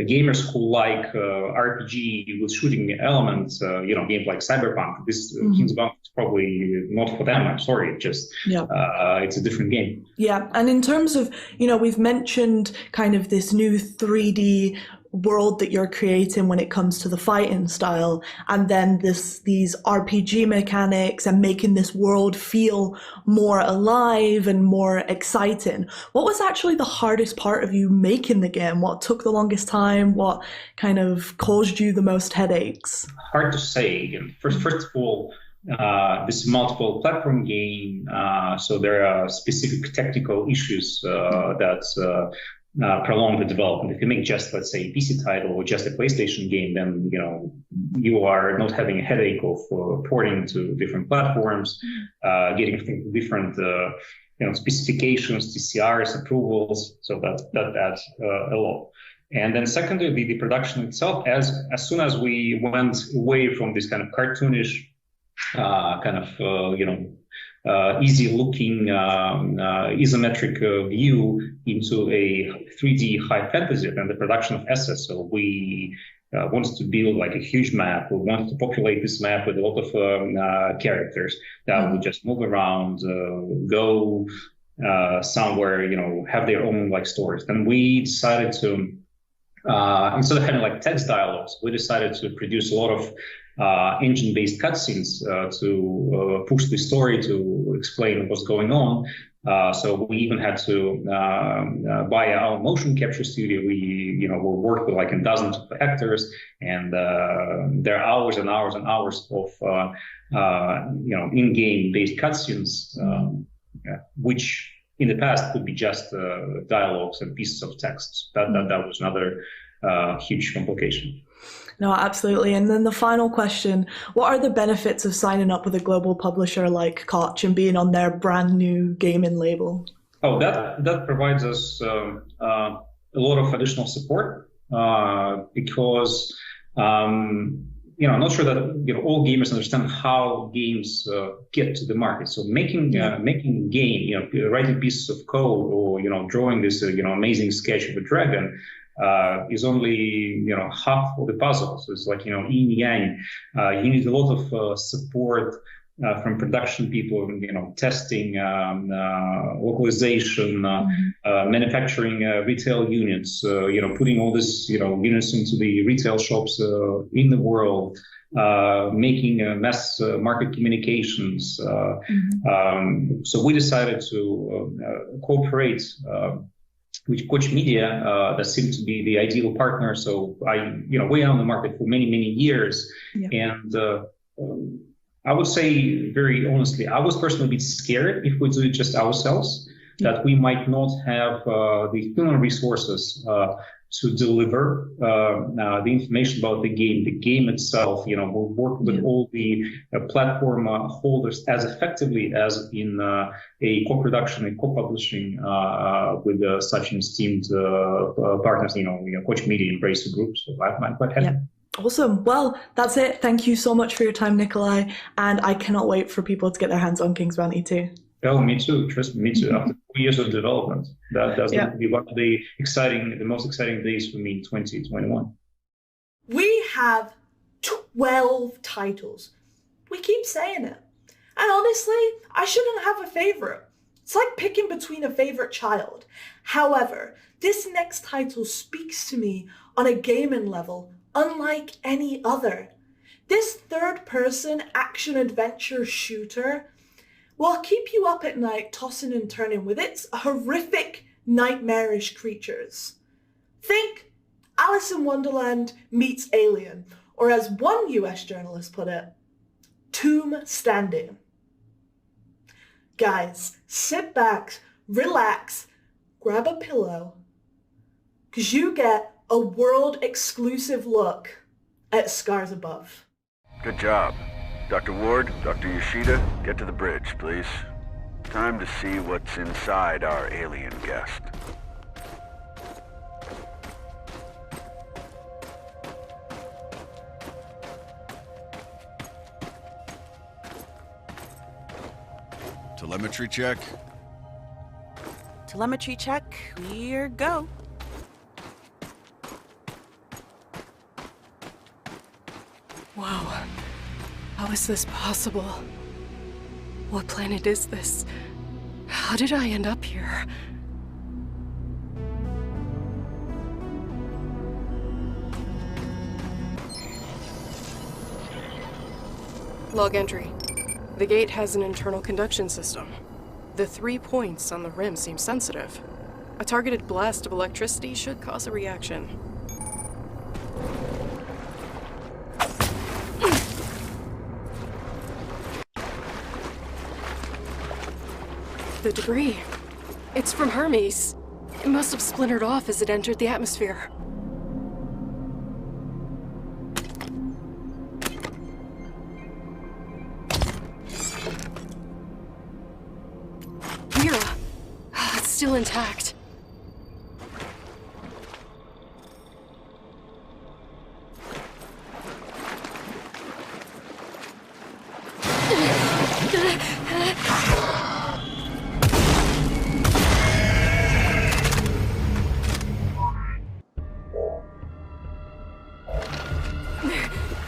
N: gamers who like RPG with shooting elements, games like Cyberpunk, this King's Bounty is probably not for them. I'm sorry, it's a different game.
A: Yeah, and in terms of, we've mentioned kind of this new 3D world that you're creating when it comes to the fighting style, and then these RPG mechanics and making this world feel more alive and more exciting. What was actually the hardest part of you making the game? What took the longest time? What kind of caused you the most headaches?
N: Hard to say. Again, first of all, this multiple platform game, so there are specific technical issues that prolong the development. If you make just, let's say, a PC title or just a PlayStation game, then you are not having a headache of porting to different platforms, getting different specifications, TCRs, approvals. So that adds a lot. And then secondly, the production itself. As soon as we went away from this kind of cartoonish easy-looking isometric view into a 3D high fantasy and the production of assets. So we wanted to build like a huge map. We wanted to populate this map with a lot of characters that would just move around, go somewhere, have their own like stories. Then we decided to, instead of having like text dialogues, we decided to produce a lot of engine-based cutscenes to push the story, to explain what's going on. So we even had to buy our motion capture studio. We worked with like dozens of actors, and there are hours and hours and hours of in-game based cutscenes, which in the past could be just dialogues and pieces of text. That was another huge complication.
A: No, absolutely. And then the final question, what are the benefits of signing up with a global publisher like Koch and being on their brand new gaming label?
N: Oh, that provides us a lot of additional support because I'm not sure that all gamers understand how games get to the market. So making a game, writing pieces of code or drawing this amazing sketch of a dragon is only half of the puzzle. So it's like yin yang. You need a lot of support from production people, testing, localization, manufacturing, retail units, putting all this, units into the retail shops in the world, making mass market communications. So we decided to cooperate with Koch Media. That seemed to be the ideal partner. So we are on the market for many, many years, and I would say very honestly, I was personally a bit scared if we do it just ourselves, that we might not have the human resources to deliver the information about the game itself. We'll work with all the platform holders as effectively as in a co-production and co-publishing with such esteemed partners, Koch Media and Embracer Group. So I'm quite happy.
A: Awesome. Well, that's it. Thank you so much for your time, Nikolai. And I cannot wait for people to get their hands on King's Bounty too.
N: Oh, me too. Trust me, me too. After 2 years of development, that's going to be one of the most exciting days for me in 2021.
A: We have 12 titles. We keep saying it. And honestly, I shouldn't have a favorite. It's like picking between a favorite child. However, this next title speaks to me on a gaming level unlike any other. This third-person action-adventure shooter will keep you up at night tossing and turning with its horrific, nightmarish creatures. Think Alice in Wonderland meets Alien, or as one US journalist put it, Tomb Standing. Guys, sit back, relax, grab a pillow, because you get a world-exclusive look at Scars Above.
O: Good job. Dr. Ward, Dr. Yoshida, get to the bridge, please. Time to see what's inside our alien guest. Telemetry check.
P: Telemetry check. Here go.
Q: Wow. How is this possible? What planet is this? How did I end up here? Log entry. The gate has an internal conduction system. The 3 points on the rim seem sensitive. A targeted blast of electricity should cause a reaction. The debris. It's from Hermes. It must have splintered off as it entered the atmosphere. Mira! It's still intact.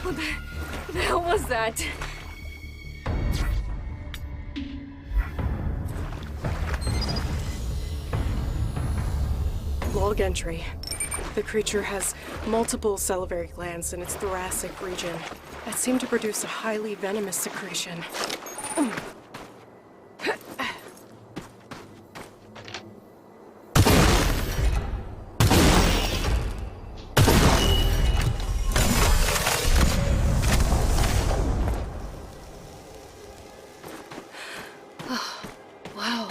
Q: What the hell was that? Log entry. The creature has multiple salivary glands in its thoracic region that seem to produce a highly venomous secretion. Wow.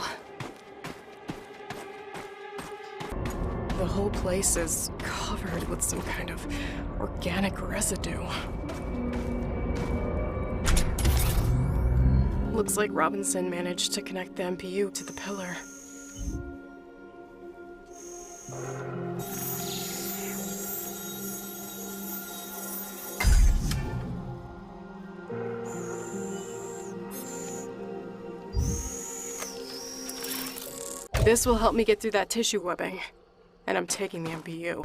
Q: The whole place is covered with some kind of organic residue. Looks like Robinson managed to connect the MPU to the pillar. This will help me get through that tissue webbing. And I'm taking the MPU.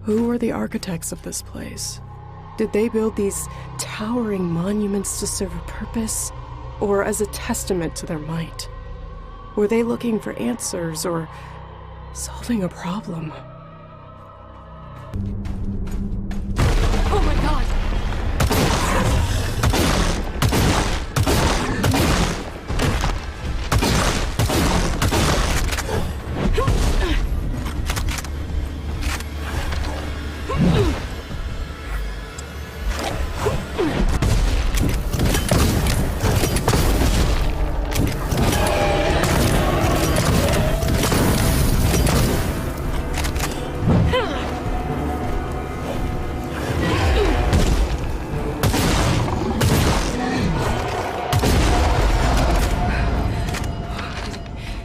Q: Who were the architects of this place? Did they build these towering monuments to serve a purpose, or as a testament to their might? Were they looking for answers or solving a problem? Oh my god!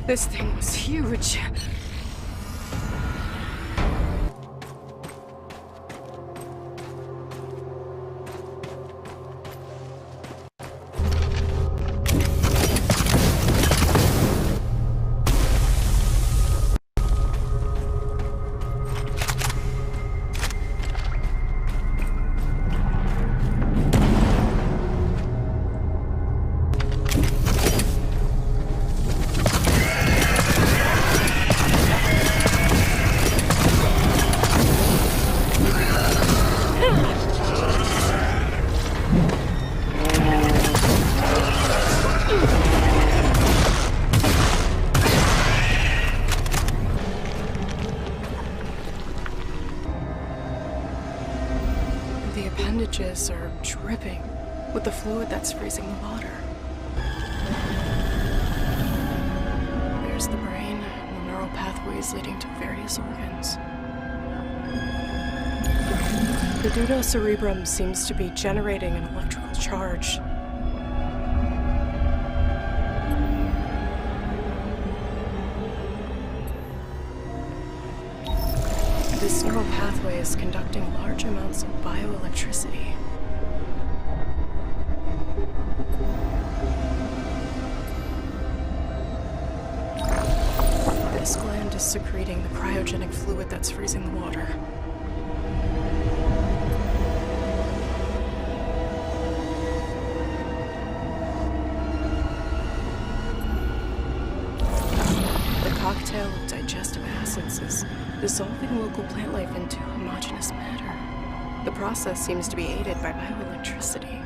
Q: This thing was huge. Are dripping with the fluid that's freezing the water. There's the brain and the neural pathways leading to various organs. The pseudocerebrum seems to be generating an electrical charge. This neural pathway is conducting large amounts of bioelectricity. This gland is secreting the cryogenic fluid that's freezing the water. The cocktail of digestive acids is dissolving local plant life into homogeneous matter. The process seems to be aided by bioelectricity.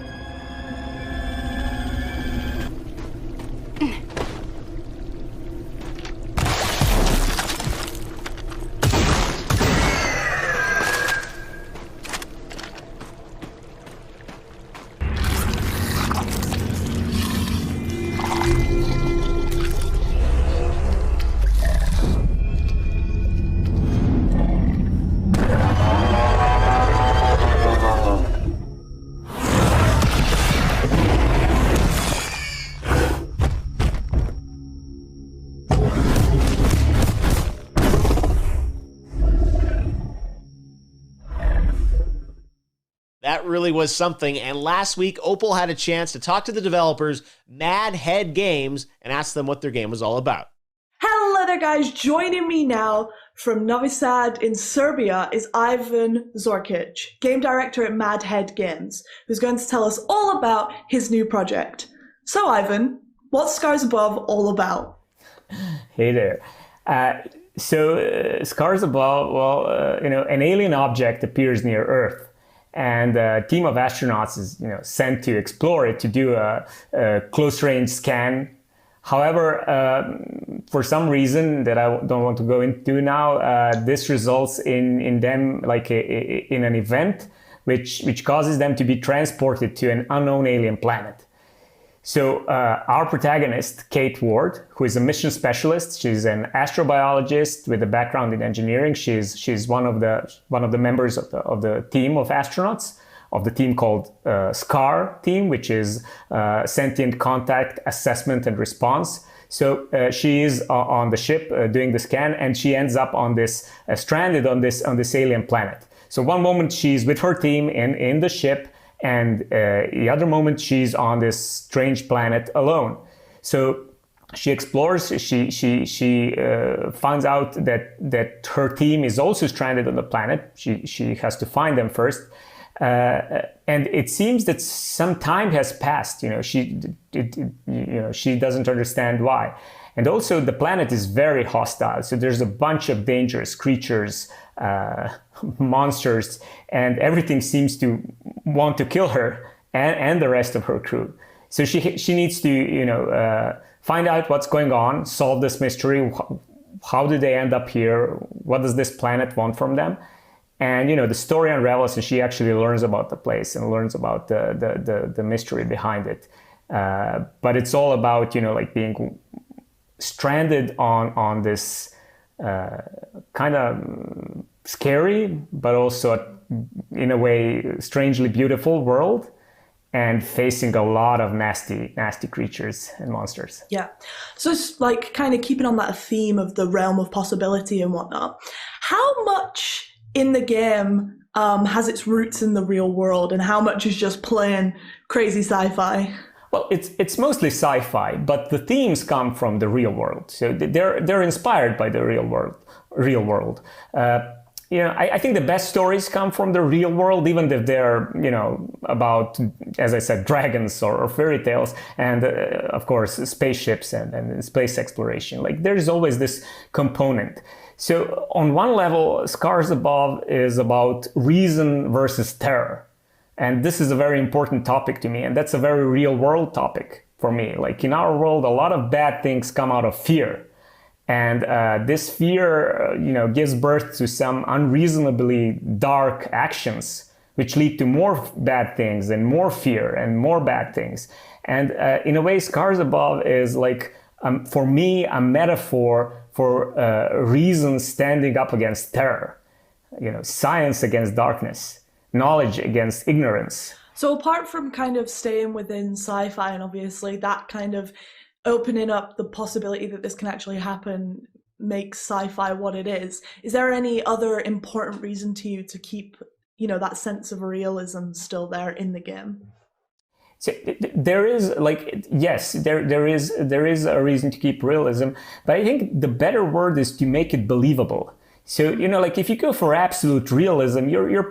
B: That really was something, and last week Opal had a chance to talk to the developers, Mad Head Games, and ask them what their game was all about.
A: Hello there guys, joining me now from Novi Sad in Serbia is Ivan Zorkic, game director at Mad Head Games, who's going to tell us all about his new project. So Ivan, what's Scars Above all about?
R: Hey there. Scars Above, an alien object appears near Earth. And a team of astronauts is sent to explore it, to do a close-range scan. However, for some reason that I don't want to go into now, this results in them in an event which causes them to be transported to an unknown alien planet. So our protagonist, Kate Ward, who is a mission specialist, she's an astrobiologist with a background in engineering. She's one of the members of the team of astronauts, of the team called SCAR team, which is Sentient Contact Assessment and Response. So she is on the ship doing the scan, and she ends up on this stranded on this alien planet. So one moment she's with her team in the ship, and the other moment she's on this strange planet alone. So she explores. She finds out that her team is also stranded on the planet. She has to find them first, and it seems that some time has passed. She doesn't understand why. And also the planet is very hostile. So there's a bunch of dangerous creatures, monsters, and everything seems to want to kill her and the rest of her crew. So she needs to, find out what's going on, solve this mystery. How did they end up here? What does this planet want from them? And, the story unravels and she actually learns about the place and learns about the mystery behind it. But it's all about, being stranded on this kind of scary, but also in a way strangely beautiful world, and facing a lot of nasty creatures and monsters.
A: Yeah. So it's like kind of keeping on that theme of the realm of possibility and whatnot. How much in the game has its roots in the real world, and how much is just plain crazy sci-fi?
R: Well, it's mostly sci-fi, but the themes come from the real world. So they're inspired by the real world. I think the best stories come from the real world, even if they're, about, as I said, dragons or fairy tales, and of course, spaceships and space exploration. Like, there's always this component. So on one level, Scars Above is about reason versus terror. And this is a very important topic to me, and that's a very real world topic for me. Like, in our world, a lot of bad things come out of fear. And this fear, gives birth to some unreasonably dark actions, which lead to more bad things and more fear and more bad things. And in a way, Scars Above is like, for me, a metaphor for reason standing up against terror. Science against darkness, knowledge against ignorance.
A: So apart from kind of staying within sci-fi and obviously that kind of opening up the possibility that this can actually happen makes sci-fi what it is there any other important reason to you to keep, that sense of realism still there in the game?
R: So there is, yes, there is a reason to keep realism, but I think the better word is to make it believable. So, if you go for absolute realism, you're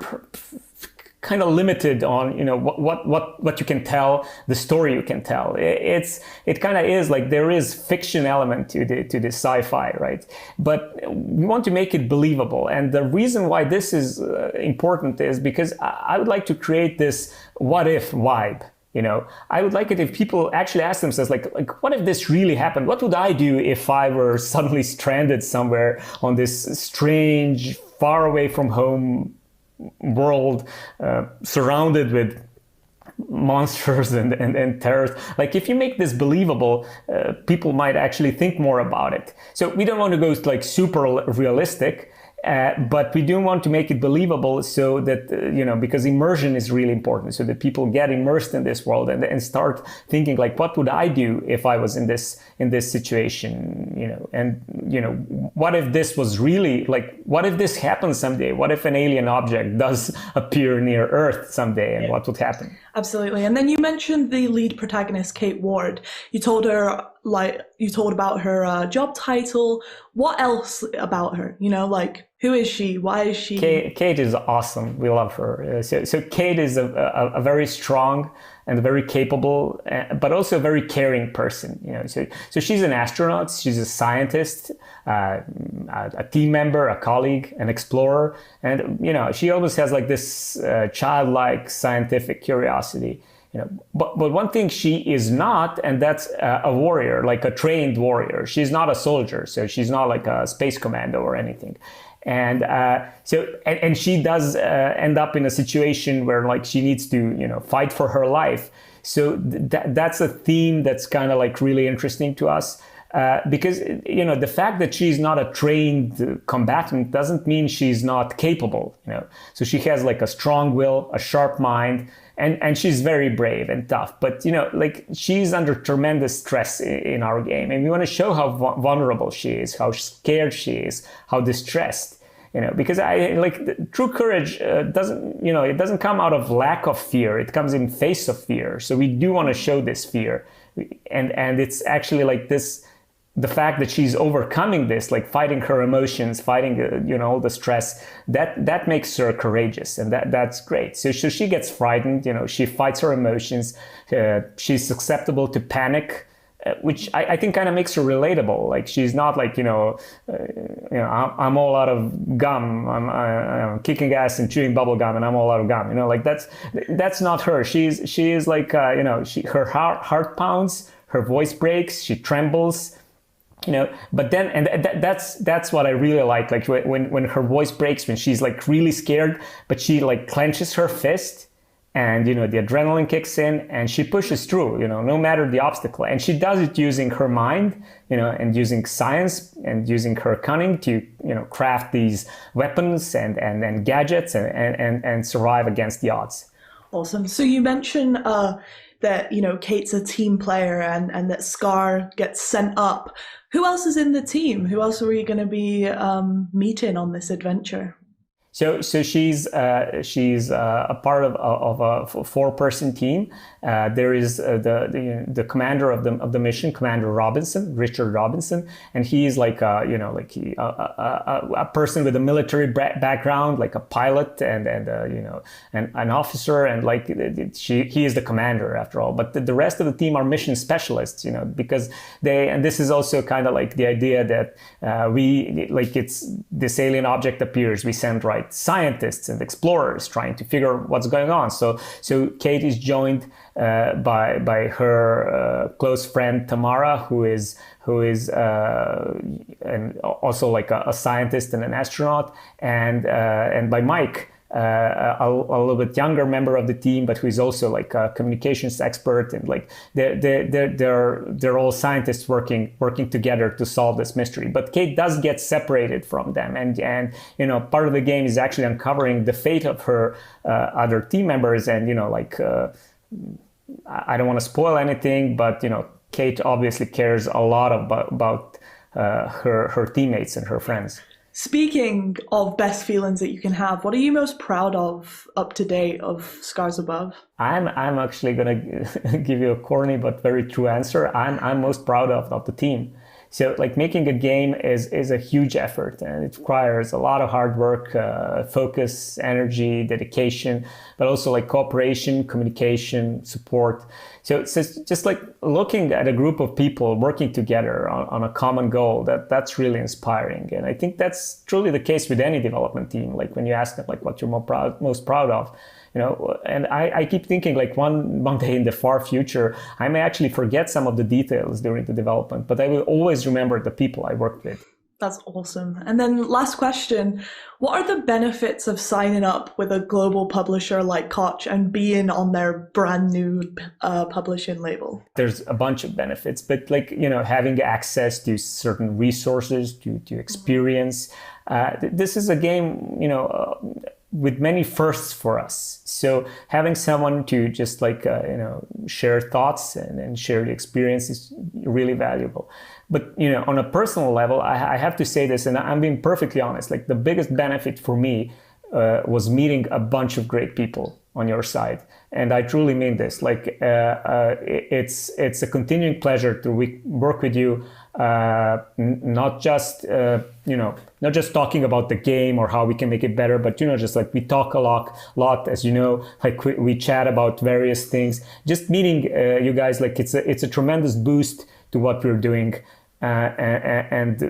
R: kind of limited on, what you can tell, the story you can tell. It kind of is like there is fiction element to the sci-fi, right? But we want to make it believable. And the reason why this is important is because I would like to create this what if vibe. I would like it if people actually ask themselves, like, what if this really happened? What would I do if I were suddenly stranded somewhere on this strange, far away from home world, surrounded with monsters and terrors? Like, if you make this believable, people might actually think more about it. So we don't want to go like super realistic, but we do want to make it believable so that, because immersion is really important, so that people get immersed in this world and start thinking like, what would I do if I was in this situation, and, what if this was really like, what if this happens someday? What if an alien object does appear near Earth someday, and what would happen?
A: Absolutely. And then you mentioned the lead protagonist, Kate Ward. You told about her job title. What else about her? Who is she? Why is she?
R: Kate is awesome. We love her. So Kate is a very strong and very capable, but also a very caring person. So she's an astronaut. She's a scientist, a team member, a colleague, an explorer, and she always has like this childlike scientific curiosity. But one thing she is not, and that's a warrior, like a trained warrior. She's not a soldier, so she's not like a space commando or anything. And and she does end up in a situation where like she needs to fight for her life. So that's a theme that's kind of like really interesting to us. Because the fact that she's not a trained combatant doesn't mean she's not capable. So she has like a strong will, a sharp mind, and she's very brave and tough. But like she's under tremendous stress in our game, and we want to show how vulnerable she is, how scared she is, how distressed. Because true courage doesn't, it doesn't come out of lack of fear. It comes in face of fear. So we do want to show this fear, and it's actually like this the fact that she's overcoming this, like fighting her emotions, fighting, all the stress, that makes her courageous, and that's great. So she gets frightened, she fights her emotions, she's susceptible to panic, which I think kind of makes her relatable. Like she's not like, I'm all out of gum, I'm kicking ass and chewing bubble gum and I'm all out of gum, like that's not her. She is like, her heart pounds, her voice breaks, she trembles, but then, and that's what I really like when her voice breaks, when she's like really scared, but she like clenches her fist and, the adrenaline kicks in and she pushes through, no matter the obstacle. And she does it using her mind, and using science and using her cunning to, craft these weapons and gadgets and survive against the odds.
A: Awesome. So you mentioned, that, Kate's a team player and that Scar gets sent up. Who else is in the team? Who else are we going to be meeting on this adventure?
R: So she's a part of a 4-person team. There is the commander of the mission, Commander Robinson, Richard Robinson, and he is like a person with a military background, like a pilot and an officer, and like he is the commander after all. But the rest of the team are mission specialists, because and this is also kind of like the idea that it's this alien object appears, we send scientists and explorers trying to figure what's going on. So Kate is joined by her close friend Tamara, who is and also like a scientist and an astronaut, and by Mike, a little bit younger member of the team, but who is also like a communications expert, and like they're all scientists working together to solve this mystery. But Kate does get separated from them, and part of the game is actually uncovering the fate of her other team members, and I don't want to spoil anything, but Kate obviously cares a lot about her teammates and her friends.
A: Speaking of best feelings that you can have, what are you most proud of up to date of Scars Above?
R: I'm actually gonna give you a corny but very true answer. I'm most proud of the team. So like making a game is a huge effort, and it requires a lot of hard work, focus, energy, dedication, but also like cooperation, communication, support. So it's just like looking at a group of people working together on a common goal, that's really inspiring. And I think that's truly the case with any development team. Like when you ask them like what you're most proud of, and I keep thinking like one day in the far future, I may actually forget some of the details during the development, but I will always remember the people I worked with.
A: That's awesome. And then last question, what are the benefits of signing up with a global publisher like Koch and being on their brand new publishing label?
R: There's a bunch of benefits, but like, having access to certain resources, to experience. This is a game, with many firsts for us. So having someone to just like, share thoughts and share the experience is really valuable. But, on a personal level, I have to say this, and I'm being perfectly honest, like the biggest benefit for me was meeting a bunch of great people on your side. And I truly mean this, like it's a continuing pleasure to work with you, not just talking about the game or how we can make it better, but just like we talk a lot, as like we chat about various things. Just meeting you guys, like it's a tremendous boost to what we're doing. And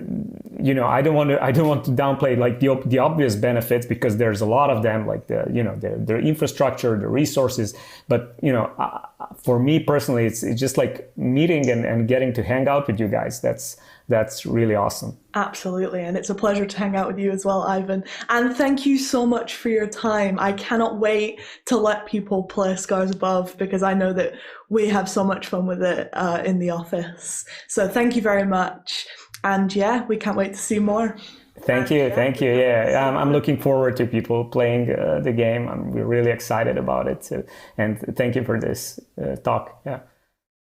R: I don't want to downplay like the obvious benefits, because there's a lot of them, like their infrastructure, the resources. But for me personally, it's just like meeting and getting to hang out with you guys. That's really awesome.
A: Absolutely. And it's a pleasure to hang out with you as well, Ivan. And thank you so much for your time. I cannot wait to let people play Scars Above, because I know that we have so much fun with it in the office. So thank you very much. And yeah, we can't wait to see more.
R: Thank you. Yeah, I'm looking forward to people playing the game. We're really excited about it. So, and thank you for this talk. Yeah.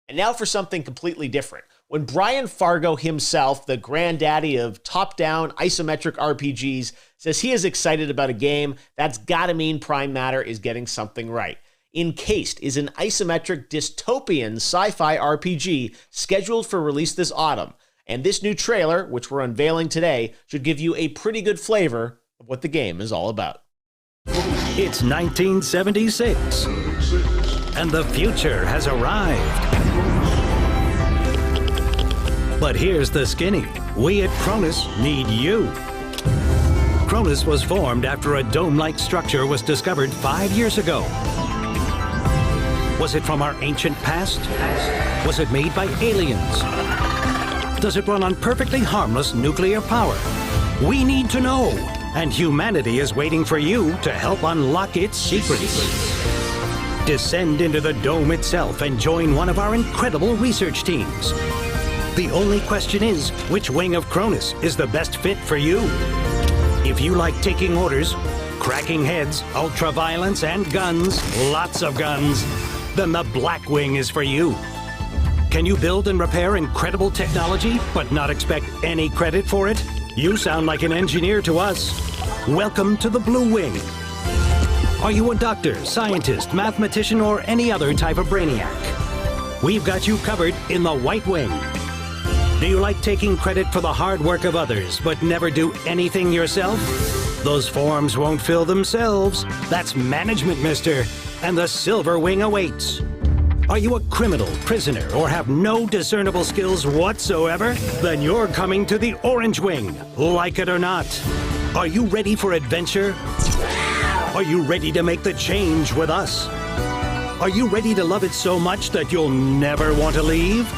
B: And now for something completely different. When Brian Fargo himself, the granddaddy of top-down isometric RPGs, says he is excited about a game, that's gotta mean Prime Matter is getting something right. Encased is an isometric dystopian sci-fi RPG scheduled for release this autumn. And this new trailer, which we're unveiling today, should give you a pretty good flavor of what the game is all about.
S: It's 1976, and the future has arrived. But here's the skinny. We at Cronus need you. Cronus was formed after a dome-like structure was discovered 5 years ago. Was it from our ancient past? Was it made by aliens? Does it run on perfectly harmless nuclear power? We need to know, and humanity is waiting for you to help unlock its secrets. Descend into the dome itself and join one of our incredible research teams. The only question is, which wing of Cronus is the best fit for you? If you like taking orders, cracking heads, ultra-violence, and guns, lots of guns, then the Black Wing is for you. Can you build and repair incredible technology, but not expect any credit for it? You sound like an engineer to us. Welcome to the Blue Wing. Are you a doctor, scientist, mathematician, or any other type of brainiac? We've got you covered in the White Wing. Do you like taking credit for the hard work of others, but never do anything yourself? Those forms won't fill themselves. That's management, mister, and the Silver Wing awaits. Are you a criminal, prisoner, or have no discernible skills whatsoever? Then you're coming to the Orange Wing, like it or not. Are you ready for adventure? Are you ready to make the change with us? Are you ready to love it so much that you'll never want to leave?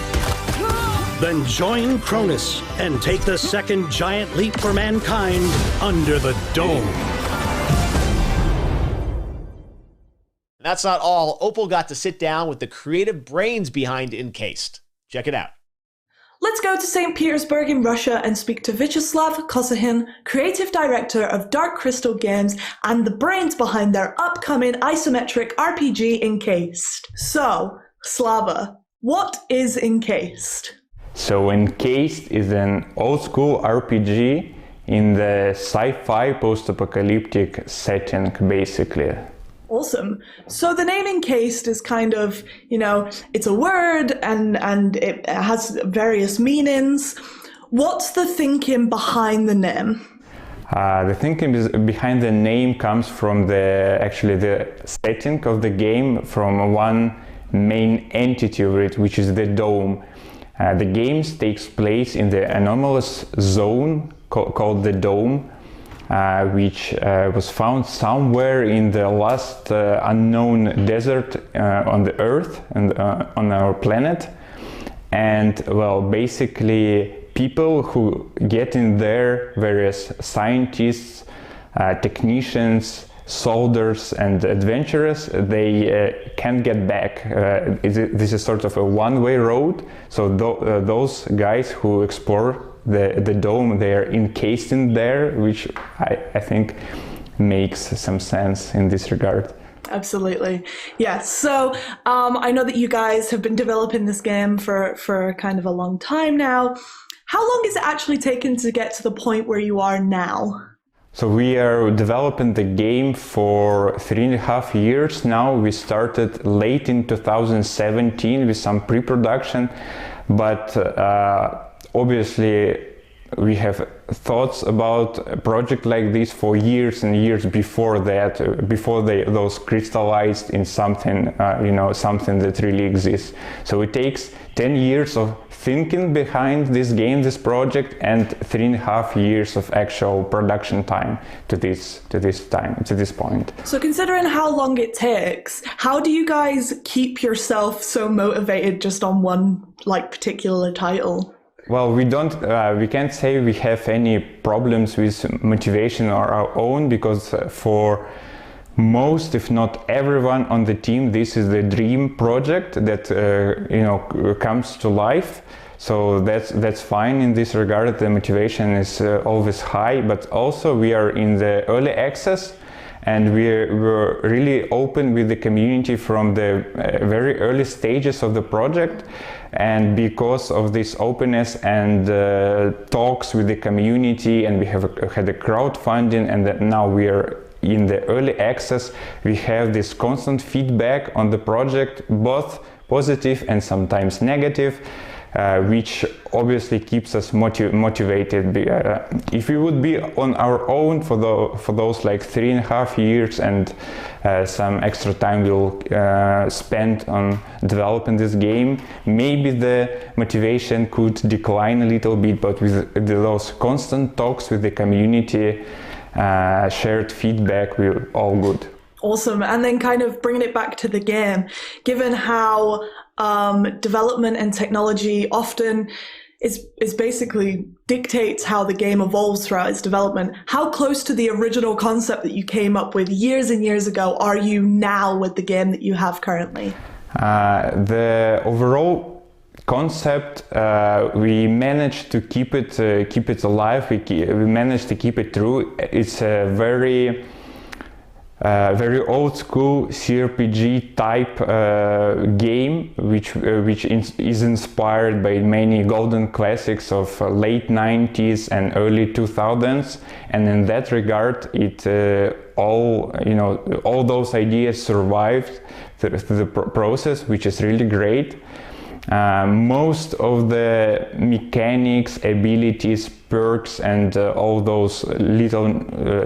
S: Then join Cronus and take the second giant leap for mankind under the dome.
B: That's not all. Opal got to sit down with the creative brains behind Encased. Check it out.
A: Let's go to St. Petersburg in Russia and speak to Vyacheslav Kosahin, creative director of Dark Crystal Games and the brains behind their upcoming isometric RPG Encased. So, Slava, what is Encased?
T: So Encased is an old-school RPG in the sci-fi post-apocalyptic setting, basically.
A: Awesome. So the name Encased is kind of, it's a word and it has various meanings. What's the thinking behind the name?
T: The thinking behind the name comes from the setting of the game, from one main entity of it, which is the dome. The game takes place in the anomalous zone called the Dome, which was found somewhere in the last unknown desert on the Earth and on our planet. And well, basically people who get in there, various scientists, technicians, soldiers and adventurers, they can't get back. This is sort of a one-way road. So those guys who explore the dome, they are encased in there, which I think makes some sense in this regard.
A: Absolutely. Yes. So I know that you guys have been developing this game for kind of a long time now. How long is it actually taken to get to the point where you are now?
T: So we are developing the game for 3.5 years now. We started late in 2017 with some pre-production, but obviously we have thoughts about a project like this for years and years before that, before those crystallized in something, something that really exists. So it takes 10 years of thinking behind this game, this project, and 3.5 years of actual production time to this point.
A: So considering how long it takes, how do you guys keep yourself so motivated just on one particular title?
T: Well, we can't say we have any problems with motivation on our own, because for most, if not everyone on the team, this is the dream project that comes to life. So that's fine in this regard. The motivation is always high, but also we are in the early access, and we're really open with the community from the very early stages of the project. And because of this openness and talks with the community, and we have had a crowdfunding, and now we are in the early access, we have this constant feedback on the project, both positive and sometimes negative. which obviously keeps us motivated. If we would be on our own for those like 3.5 years and some extra time we'll spend on developing this game, maybe the motivation could decline a little bit, but with those constant talks with the community, shared feedback, we're all good.
A: Awesome. And then kind of bringing it back to the game, given how development and technology often is basically dictates how the game evolves throughout its development, how close to the original concept that you came up with years and years ago are you now with the game that you have currently?
T: The overall concept, we managed to keep it alive. We managed to keep it true. It's a very old school CRPG type game, which is inspired by many golden classics of late 90s and early 2000s, and in that regard, it all those ideas survived through the process, which is really great. Most of the mechanics, abilities, perks, and all those little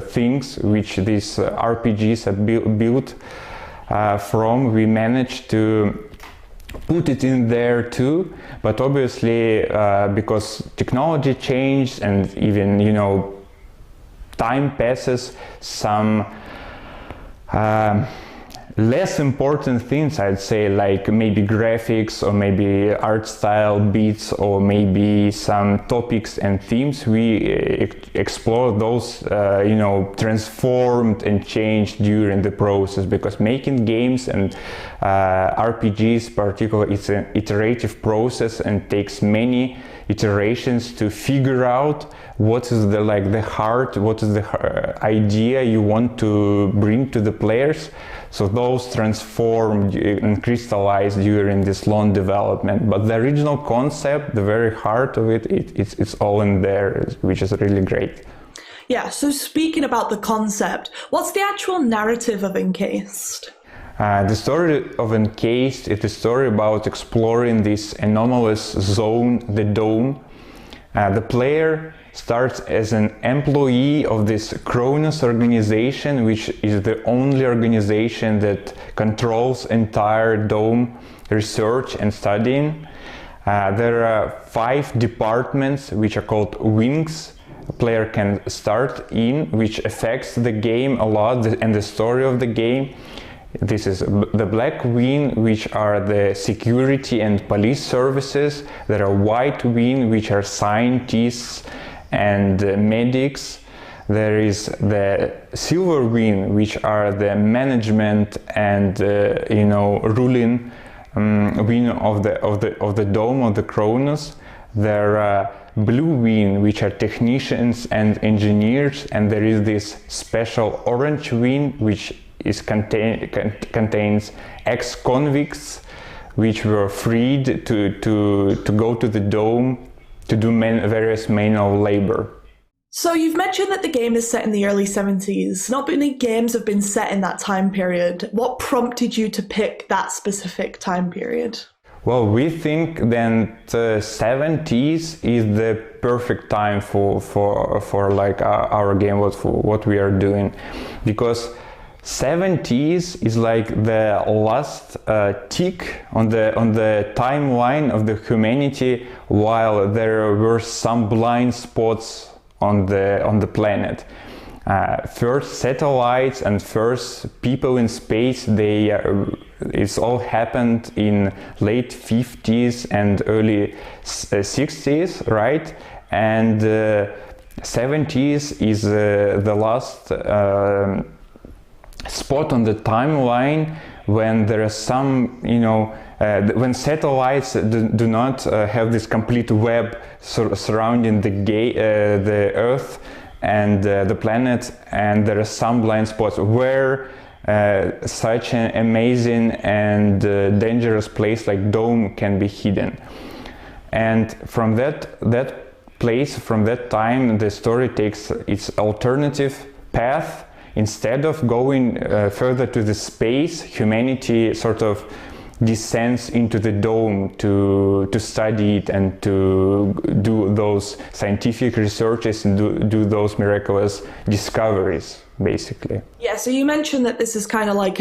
T: things which these RPGs are built from, we managed to put it in there too. But obviously, because technology changed and even time passes, some less important things, I'd say, like maybe graphics or maybe art style beats or maybe some topics and themes, we explore those, transformed and changed during the process, because making games and RPGs particularly, it's an iterative process and takes many iterations to figure out what is the heart, what is the idea you want to bring to the players. So those transformed and crystallized during this long development. But the original concept, the very heart of it's all in there, which is really great.
A: Yeah, so speaking about the concept, what's the actual narrative of Encased?
T: The story of Encased is a story about exploring this anomalous zone, the Dome. The player starts as an employee of this Kronos organization, which is the only organization that controls entire Dome research and studying. There are 5 departments which are called wings a player can start in, which affects the game a lot and the story of the game. This is the Black Wing, which are the security and police services. There are White Wing, which are scientists and medics. There is the Silver Wing, which are the management and ruling wing of the Dome of the Kronos. There are Blue Wing, which are technicians and engineers, and there is this special Orange Wing, which contains ex-convicts which were freed to go to the Dome to do various manual labor.
A: So you've mentioned that the game is set in the early 70s. Not many games have been set in that time period. What prompted you to pick that specific time period?
T: Well, we think that 70s is the perfect time for like our game, what we are doing, because 70s is like the last tick on the timeline of the humanity, while there were some blind spots on the planet. First satellites and first people in space, it's all happened in late 50s and early 60s, right? And 70s is the last spot on the timeline when there are some, when satellites do not have this complete web surrounding the Earth and the planet, and there are some blind spots where such an amazing and dangerous place like Dome can be hidden. And from that place, from that time, the story takes its alternative path. Instead of going further to the space, humanity sort of descends into the dome to study it and to do those scientific researches and do those miraculous discoveries, basically.
A: Yeah, so you mentioned that this is kind of like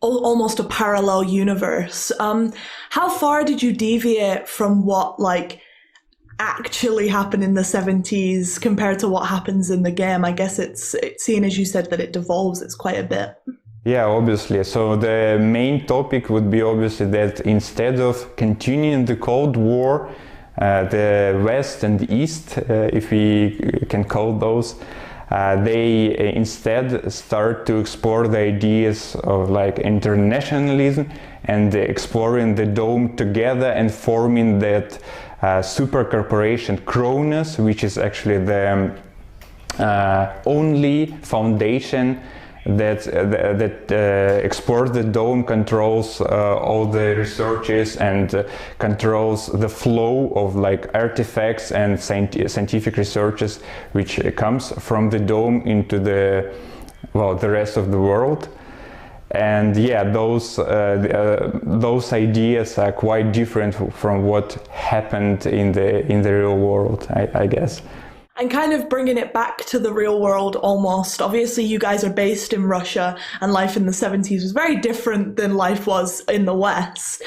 A: almost a parallel universe. How far did you deviate from what actually happened in the 70s compared to what happens in the game? I guess it's seeing, as you said, that it devolves, it's quite a bit.
T: Yeah, obviously. So the main topic would be obviously that instead of continuing the Cold War, the West and the East, if we can call those, they instead start to explore the ideas of internationalism and exploring the dome together and forming that super corporation Cronus, which is actually the only foundation that explores the dome, controls all the researches and controls the flow of artifacts and scientific researches which comes from the dome into the rest of the world. And yeah, those ideas are quite different from what happened in the real world, I guess.
A: And kind of bringing it back to the real world almost. Obviously, you guys are based in Russia, and life in the 70s was very different than life was in the West.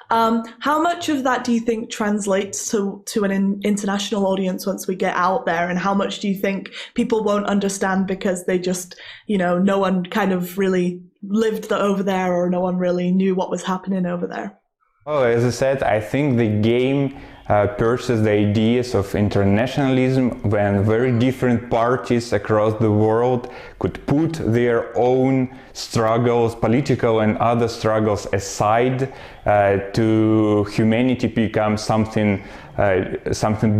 A: How much of that do you think translates to an international audience once we get out there? And how much do you think people won't understand because they just, no one kind of really lived over there, or no one really knew what was happening over there?
T: Oh, as I said, I think the game pursues the ideas of internationalism when very different parties across the world could put their own struggles, political and other struggles aside, to humanity become something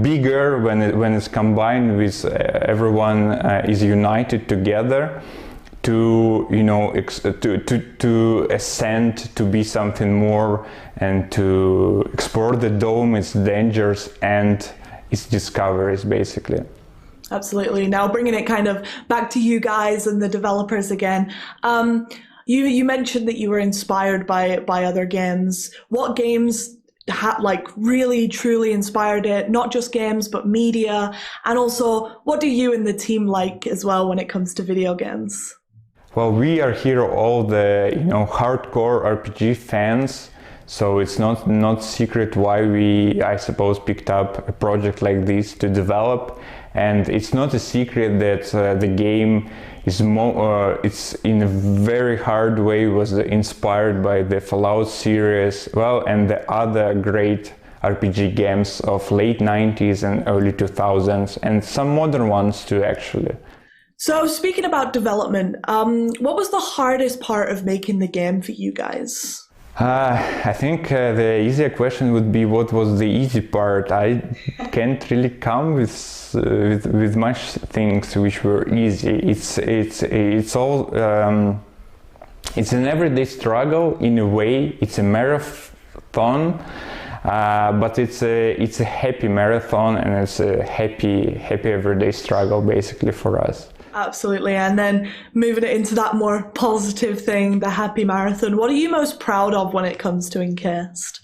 T: bigger when it's combined with everyone is united together. To ascend, to be something more, and to explore the dome, its dangers and its discoveries, basically.
A: Absolutely. Now bringing it kind of back to you guys and the developers again. You mentioned that you were inspired by other games. What games really truly inspired it? Not just games, but media, and also what do you and the team like as well when it comes to video games?
T: Well, we are here all the hardcore RPG fans, so it's not secret why we, I suppose, picked up a project like this to develop. And it's not a secret that the game is it's in a very hard way was inspired by the Fallout series, and the other great RPG games of late 90s and early 2000s, and some modern ones too, actually.
A: So speaking about development, what was the hardest part of making the game for you guys?
T: I think the easier question would be what was the easy part. I can't really come with much things which were easy. It's all it's an everyday struggle in a way. It's a marathon, but it's a happy marathon, and it's a happy everyday struggle basically for us.
A: Absolutely. And then moving it into that more positive thing, the happy marathon, what are you most proud of when it comes to Encased?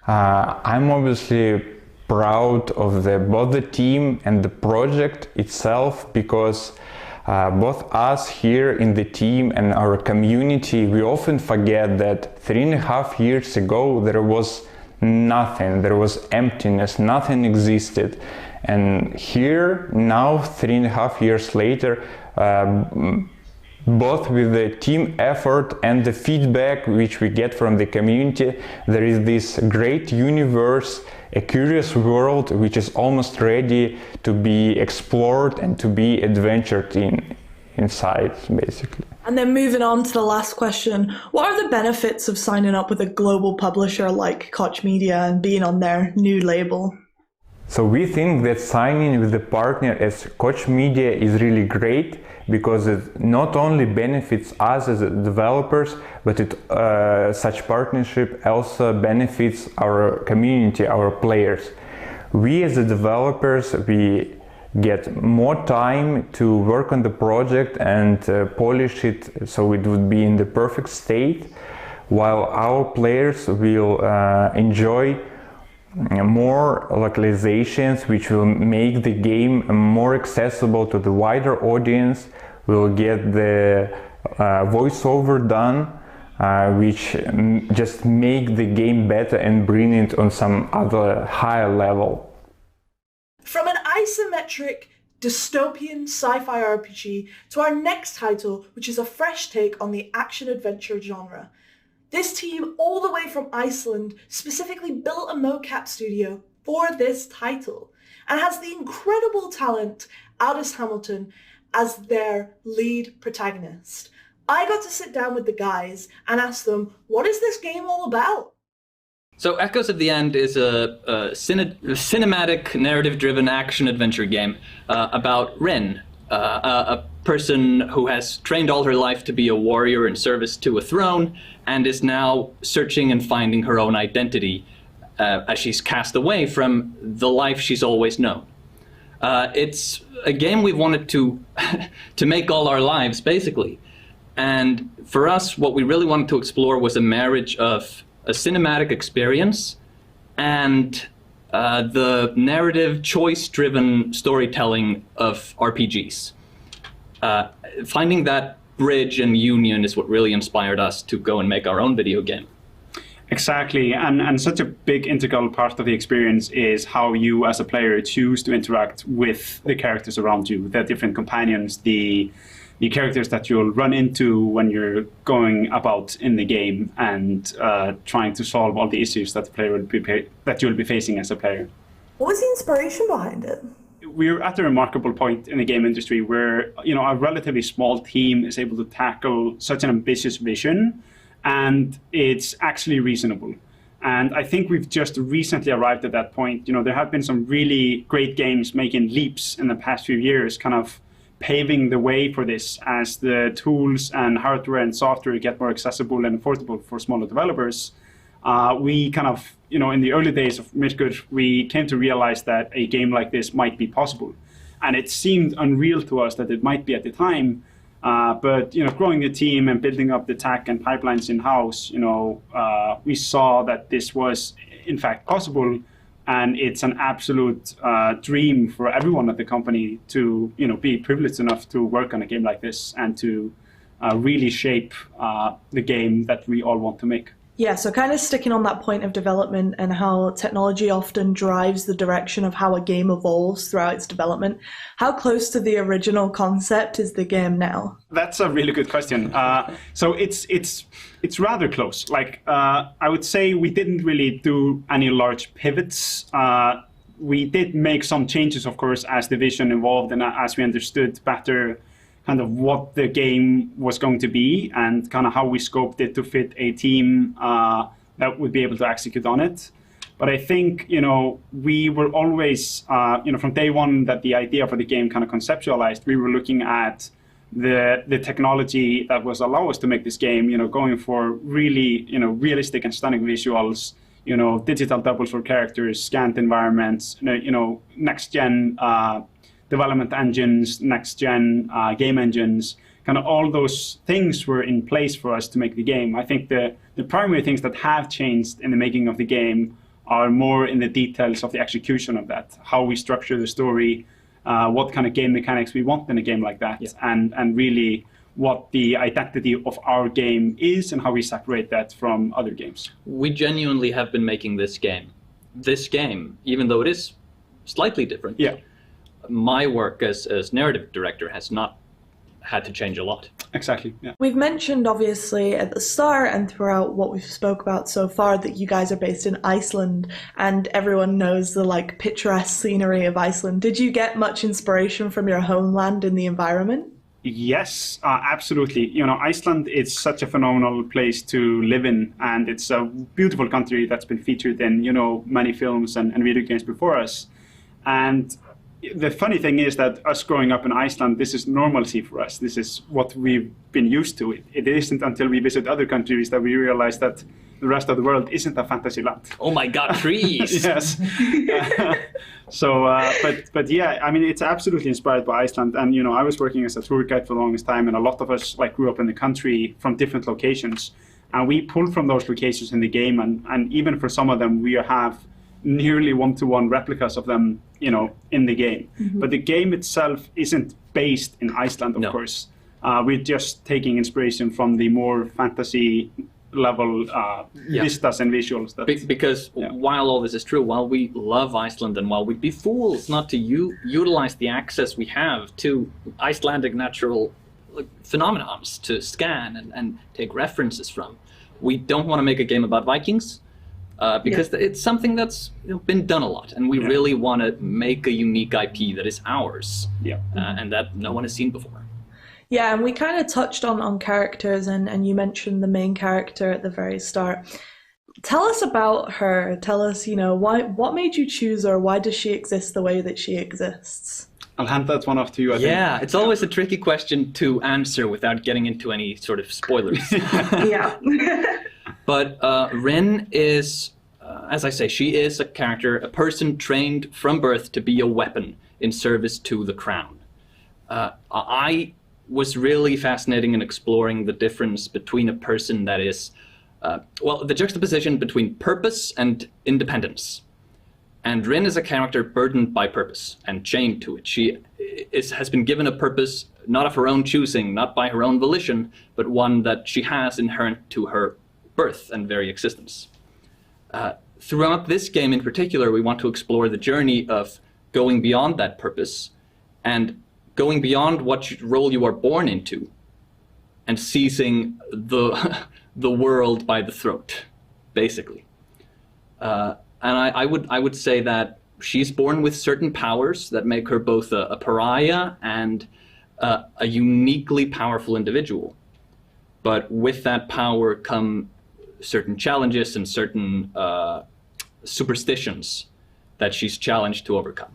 T: I'm obviously proud of both the team and the project itself, because both us here in the team and our community, we often forget that 3.5 years ago there was nothing, there was emptiness, nothing existed. And here now, 3.5 years later, both with the team effort and the feedback which we get from the community, there is this great universe, a curious world which is almost ready to be explored and to be adventured inside, basically.
A: And then moving on to the last question, what are the benefits of signing up with a global publisher like Koch Media and being on their new label?
T: So we think that signing with a partner as Koch Media is really great, because it not only benefits us as developers, but such partnership also benefits our community, our players. We as the developers, we get more time to work on the project and polish it so it would be in the perfect state, while our players will enjoy more localizations which will make the game more accessible to the wider audience. We'll get the voiceover done, which just make the game better and bring it on some other higher level.
A: From an isometric dystopian sci-fi RPG to our next title, which is a fresh take on the action-adventure genre. This team, all the way from Iceland, specifically built a mocap studio for this title and has the incredible talent Aldous Hamilton as their lead protagonist. I got to sit down with the guys and ask them, what is this game all about?
U: So Echoes of the End is a cinematic, narrative-driven action-adventure game about Rin, a person who has trained all her life to be a warrior in service to a throne and is now searching and finding her own identity as she's cast away from the life she's always known. It's a game we wanted to make all our lives, basically. And for us, what we really wanted to explore was a marriage of a cinematic experience and the narrative, choice-driven storytelling of RPGs. Finding that bridge and union is what really inspired us to go and make our own video game.
V: Exactly, and such a big integral part of the experience is how you as a player choose to interact with the characters around you, the different companions, the characters that you'll run into when you're going about in the game and trying to solve all the issues that the player that you'll be facing as a player.
A: What was the inspiration behind it?
V: We're at a remarkable point in the game industry where, you know, a relatively small team is able to tackle such an ambitious vision, and it's actually reasonable. And I think we've just recently arrived at that point. You know, there have been some really great games making leaps in the past few years, kind of paving the way for this as the tools and hardware and software get more accessible and affordable for smaller developers. We kind of, you know, in the early days of Midgard, we came to realize that a game like this might be possible. And it seemed unreal to us that it might be at the time. But, you know, growing the team and building up the tech and pipelines in-house, you know, we saw that this was, in fact, possible. And it's an absolute dream for everyone at the company to, you know, be privileged enough to work on a game like this and to really shape the game that we all want to make.
A: Yeah, so kind of sticking on that point of development and how technology often drives the direction of how a game evolves throughout its development. How close to the original concept is the game now?
V: That's a really good question. So it's rather close. Like, I would say we didn't really do any large pivots. We did make some changes, of course, as the vision evolved and as we understood better kind of what the game was going to be and kind of how we scoped it to fit a team that would be able to execute on it. But I think, you know, we were always, you know, from day one that the idea for the game kind of conceptualized, we were looking at the technology that was allow us to make this game, you know, going for really, you know, realistic and stunning visuals, you know, digital doubles for characters, scanned environments, you know, next-gen development engines, next-gen game engines, kind of all those things were in place for us to make the game. I think the primary things that have changed in the making of the game are more in the details of the execution of that, how we structure the story, what kind of game mechanics we want in a game like that, and really what the identity of our game is and how we separate that from other games.
U: We genuinely have been making this game. This game, even though it is slightly different.
V: Yeah.
U: My work as narrative director has not had to change a lot.
V: Exactly, yeah.
A: We've mentioned, obviously, at the start and throughout what we've spoke about so far that you guys are based in Iceland and everyone knows the, like, picturesque scenery of Iceland. Did you get much inspiration from your homeland in the environment?
V: Yes, absolutely. You know, Iceland is such a phenomenal place to live in, and it's a beautiful country that's been featured in, you know, many films and video games before us. And the funny thing is that us growing up in Iceland, this is normalcy for us. This is what we've been used to. It isn't until we visit other countries that we realize that the rest of the world isn't a fantasy land.
U: Oh my God, trees!
V: Yes. But yeah, I mean, it's absolutely inspired by Iceland. And, you know, I was working as a tour guide for the longest time, and a lot of us, like, grew up in the country from different locations. And we pull from those locations in the game, and even for some of them, we have nearly one-to-one replicas of them, in the game. But the game itself isn't based in Iceland, of course. We're just taking inspiration from the more fantasy level vistas and visuals.
U: Because while all this is true, while we love Iceland and while we'd be fools not to utilize the access we have to Icelandic natural phenomenons to scan and take references from, we don't want to make a game about Vikings because it's something that's been done a lot, and we really want to make a unique IP that is ours and that no one has seen before.
A: Yeah, and we kind of touched on characters, and you mentioned the main character at the very start. Tell us about her. Tell us, what made you choose her? Why does she exist the way that she exists?
V: I'll hand that one off to you, I think.
U: Yeah, it's always a tricky question to answer without getting into any sort of spoilers.
A: Yeah.
U: But Rin is, as I say, she is a character, a person trained from birth to be a weapon in service to the crown. I was really fascinating in exploring the difference between a person that is, the juxtaposition between purpose and independence. And Rin is a character burdened by purpose and chained to it. She has been given a purpose not of her own choosing, not by her own volition, but one that she has inherent to her birth and very existence. Throughout this game in particular, we want to explore the journey of going beyond that purpose and going beyond what role you are born into and seizing the world by the throat, basically. And I would say that she's born with certain powers that make her both a pariah and a uniquely powerful individual. But with that power come certain challenges and certain superstitions that she's challenged to overcome.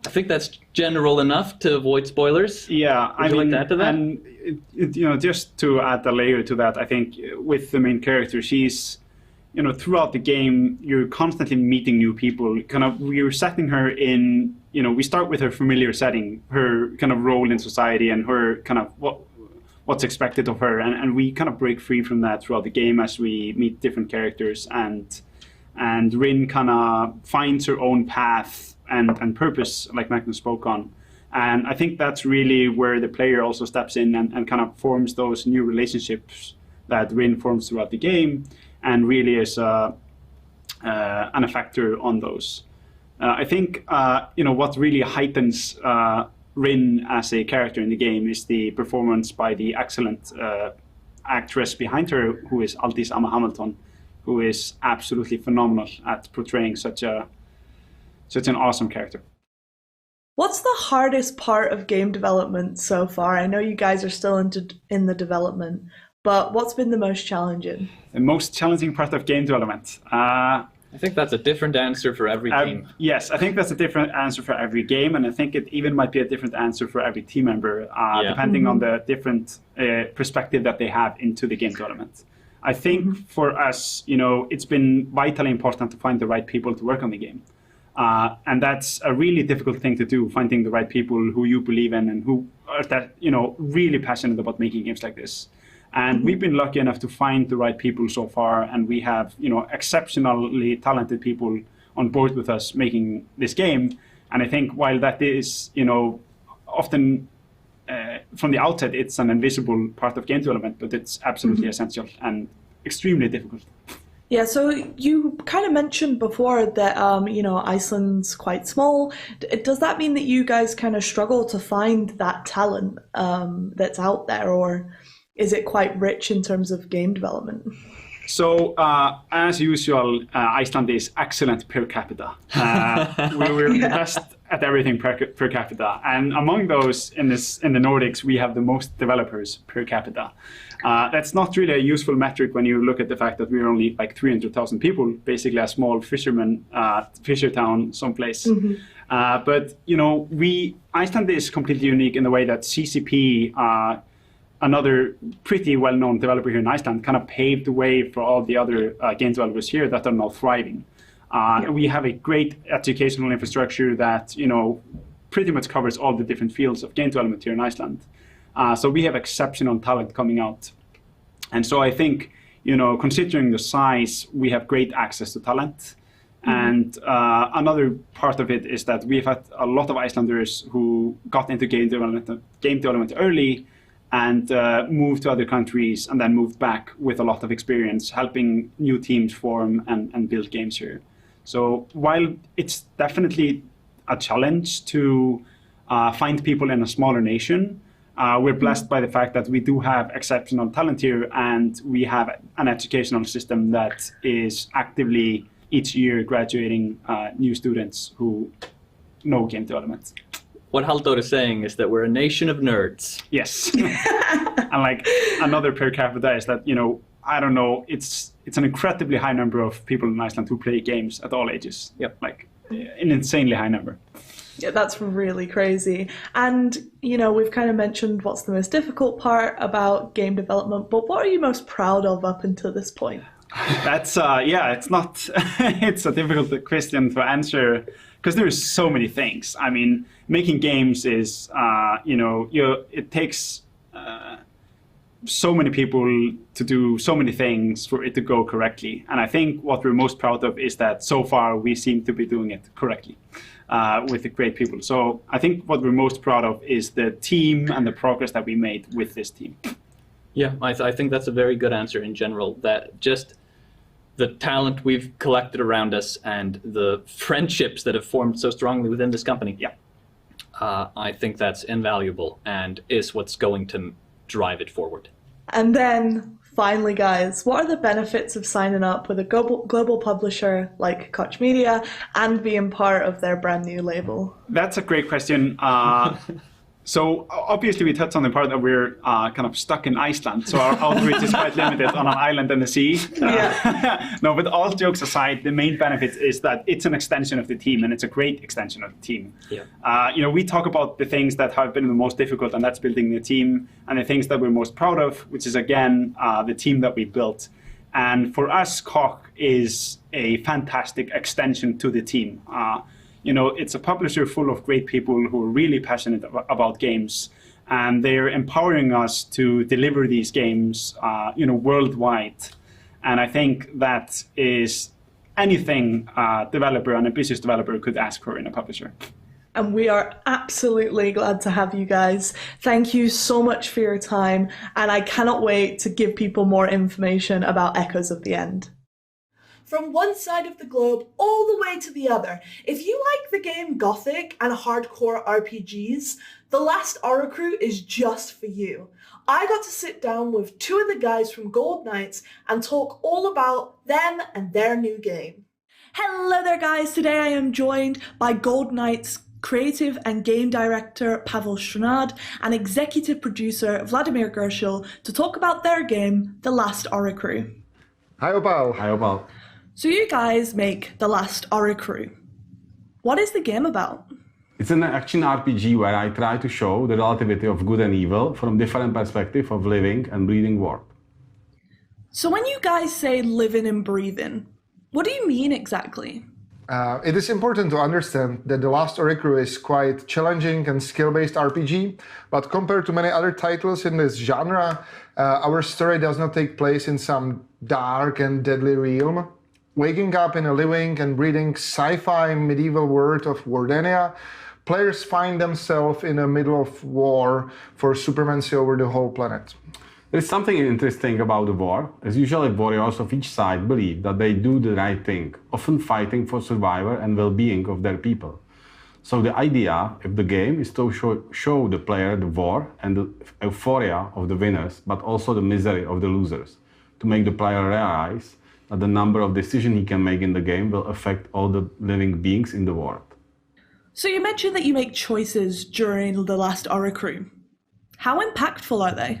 U: I think that's general enough to avoid spoilers.
V: Yeah,
U: Would you like to add to that?
V: And just to add a layer to that, I think with the main character, she's, throughout the game, you're constantly meeting new people. We're setting her in, we start with her familiar setting, her kind of role in society, and her kind of what's expected of her, and we kind of break free from that throughout the game as we meet different characters, and Rin kind of finds her own path and purpose, like Magnus spoke on. And I think that's really where the player also steps in and kind of forms those new relationships that Rin forms throughout the game, and really is an effector on those. I think what really heightens Rin as a character in the game is the performance by the excellent actress behind her, who is Aldís Amma Hamilton, who is absolutely phenomenal at portraying such an awesome character.
A: What's the hardest part of game development so far? I know you guys are still in the development, but what's been the most challenging?
V: The most challenging part of game development?
U: I think that's a different answer for every game.
V: Yes, I think that's a different answer for every game, and I think it even might be a different answer for every team member, depending on the different perspective that they have into the game development. I think for us, it's been vitally important to find the right people to work on the game. And that's a really difficult thing to do, finding the right people who you believe in and who are really passionate about making games like this. And we've been lucky enough to find the right people so far, and we have exceptionally talented people on board with us making this game. And I think while that is often from the outset it's an invisible part of game development, but it's absolutely essential and extremely difficult.
A: Yeah, so you kind of mentioned before that, Iceland's quite small. Does that mean that you guys kind of struggle to find that talent that's out there, or is it quite rich in terms of game development?
V: So, as usual, Iceland is excellent per capita. We're the best at everything per capita. And among those in the Nordics, we have the most developers per capita. That's not really a useful metric when you look at the fact that we're only like 300,000 people, basically a small fisher town someplace. But Iceland is completely unique in the way that CCP, another pretty well-known developer here in Iceland, kind of paved the way for all the other game developers here that are now thriving. We have a great educational infrastructure that pretty much covers all the different fields of game development here in Iceland. So we have exceptional talent coming out. And so I think, considering the size, we have great access to talent. And another part of it is that we've had a lot of Icelanders who got into game development early and moved to other countries and then moved back with a lot of experience helping new teams form and build games here. So while it's definitely a challenge to find people in a smaller nation, we're blessed by the fact that we do have exceptional talent here, and we have an educational system that is actively each year graduating new students who know game development.
U: What Halldór is saying is that we're a nation of nerds.
V: Yes. And like another per capita is that, I don't know, it's an incredibly high number of people in Iceland who play games at all ages.
U: Yep.
V: Like an insanely high number.
A: Yeah, that's really crazy. And, we've kind of mentioned what's the most difficult part about game development, but what are you most proud of up until this point?
V: That's, it's a difficult question to answer because there's so many things. I mean, making games is, it takes so many people to do so many things for it to go correctly. And I think what we're most proud of is that so far we seem to be doing it correctly with the great people. So I think what we're most proud of is the team and the progress that we made with this team.
U: Yeah, I think that's a very good answer in general, that just the talent we've collected around us and the friendships that have formed so strongly within this company.
V: Yeah.
U: I think that's invaluable and is what's going to drive it forward.
A: And then finally, guys, what are the benefits of signing up with a global publisher like Koch Media and being part of their brand new label?
V: That's a great question. So obviously we touched on the part that we're kind of stuck in Iceland, so our outreach is quite limited on an island in the sea. No, but all jokes aside, the main benefit is that it's an extension of the team, and it's a great extension of the team.
U: Yeah.
V: We talk about the things that have been the most difficult, and that's building the team, and the things that we're most proud of, which is again the team that we built. And for us, Koch is a fantastic extension to the team. It's a publisher full of great people who are really passionate about games, and they're empowering us to deliver these games, worldwide. And I think that is anything a developer, an ambitious developer, could ask for in a publisher.
A: And we are absolutely glad to have you guys. Thank you so much for your time, and I cannot wait to give people more information about Echoes of the End. From one side of the globe all the way to the other, if you like the game Gothic and hardcore RPGs, The Last Oricru is just for you. I got to sit down with two of the guys from Gold Knights and talk all about them and their new game. Hello there guys, today I am joined by Gold Knights creative and game director Pavel Strnad and executive producer Vladimir Gershel to talk about their game, The Last Oricru.
E: Hi Opal.
T: Hi Opal.
A: So you guys make The Last Oricru. What is the game about?
T: It's an action RPG where I try to show the relativity of good and evil from different perspectives of living and breathing world.
A: So when you guys say living and breathing, what do you mean exactly?
E: It is important to understand that The Last Oricru is quite challenging and skill-based RPG, but compared to many other titles in this genre, our story does not take place in some dark and deadly realm. Waking up in a living and breathing sci-fi medieval world of Wardenia, players find themselves in the middle of war for supremacy over the whole planet.
T: There is something interesting about the war, as usually warriors of each side believe that they do the right thing, often fighting for survival and well-being of their people. So the idea of the game is to show the player the war and the euphoria of the winners, but also the misery of the losers, to make the player realize that the number of decisions he can make in the game will affect all the living beings in the world.
A: So you mentioned that you make choices during The Last Oricru. How impactful are they?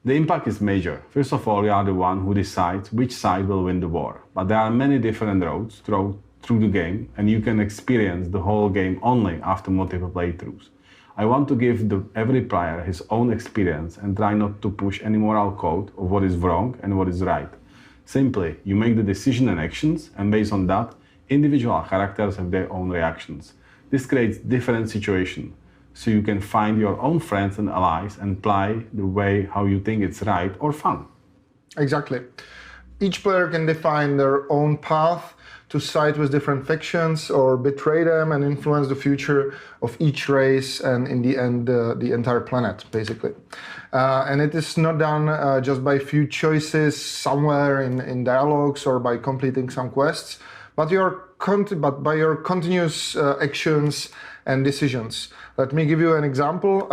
T: The impact is major. First of all, you are the one who decides which side will win the war. But there are many different roads through the game, and you can experience the whole game only after multiple playthroughs. I want to give every player his own experience and try not to push any moral code of what is wrong and what is right. Simply, you make the decision and actions, and based on that, individual characters have their own reactions. This creates different situations, so you can find your own friends and allies and play the way how you think it's right or fun.
E: Exactly. Each player can define their own path to side with different factions or betray them and influence the future of each race and in the end the entire planet, basically. And it is not done just by few choices somewhere in dialogues or by completing some quests, but by your continuous actions and decisions. Let me give you an example.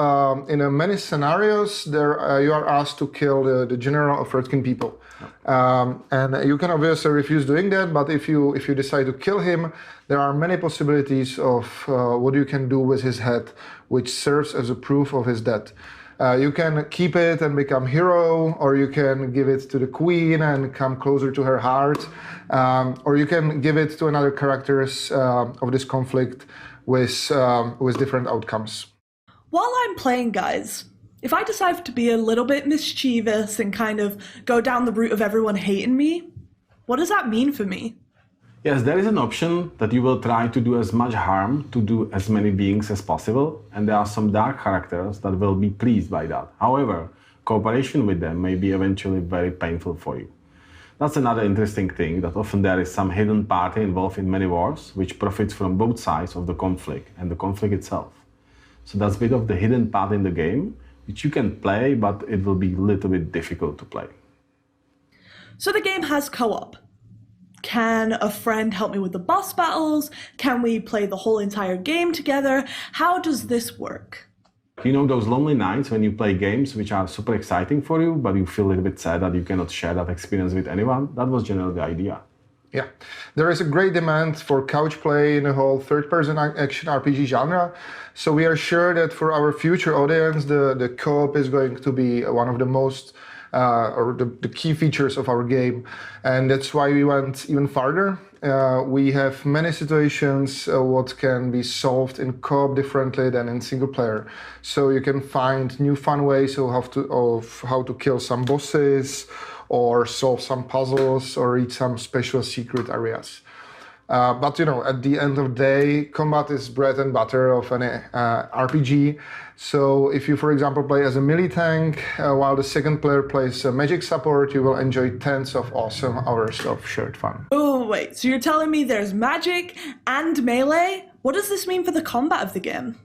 E: In many scenarios, you are asked to kill the general of Redkin people. And you can obviously refuse doing that, but if you decide to kill him, there are many possibilities of what you can do with his head, which serves as a proof of his death. You can keep it and become hero, or you can give it to the queen and come closer to her heart, or you can give it to another characters of this conflict with different outcomes.
A: While I'm playing, guys, if I decide to be a little bit mischievous and kind of go down the route of everyone hating me, what does that mean for me?
D: Yes, there is an option that you will try to do as much harm to do as many beings as possible, and there are some dark characters that will be pleased by that. However, cooperation with them may be eventually very painful for you. That's another interesting thing, that often there is some hidden party involved in many wars, which profits from both sides of the conflict and the conflict itself. So that's a bit of the hidden part in the game, which you can play, but it will be a little bit difficult to play.
A: So the game has co-op. Can a friend help me with the boss battles? Can we play the whole entire game together? How does this work?
D: You know those lonely nights when you play games which are super exciting for you, but you feel a little bit sad that you cannot share that experience with anyone? That was generally the idea.
E: Yeah, there is a great demand for couch play in the whole third-person action RPG genre. So we are sure that for our future audience, the co-op is going to be one of the most or the key features of our game. And that's why we went even farther. We have many situations what can be solved in co-op differently than in single player. So you can find new fun ways of how to kill some bosses, or solve some puzzles, or reach some special secret areas. But you know, at the end of the day, combat is bread and butter of an RPG. So if you, for example, play as a melee tank, while the second player plays a magic support, you will enjoy tens of awesome hours of shared fun.
A: Oh, wait, so you're telling me there's magic and melee? What does this mean for the combat of the game?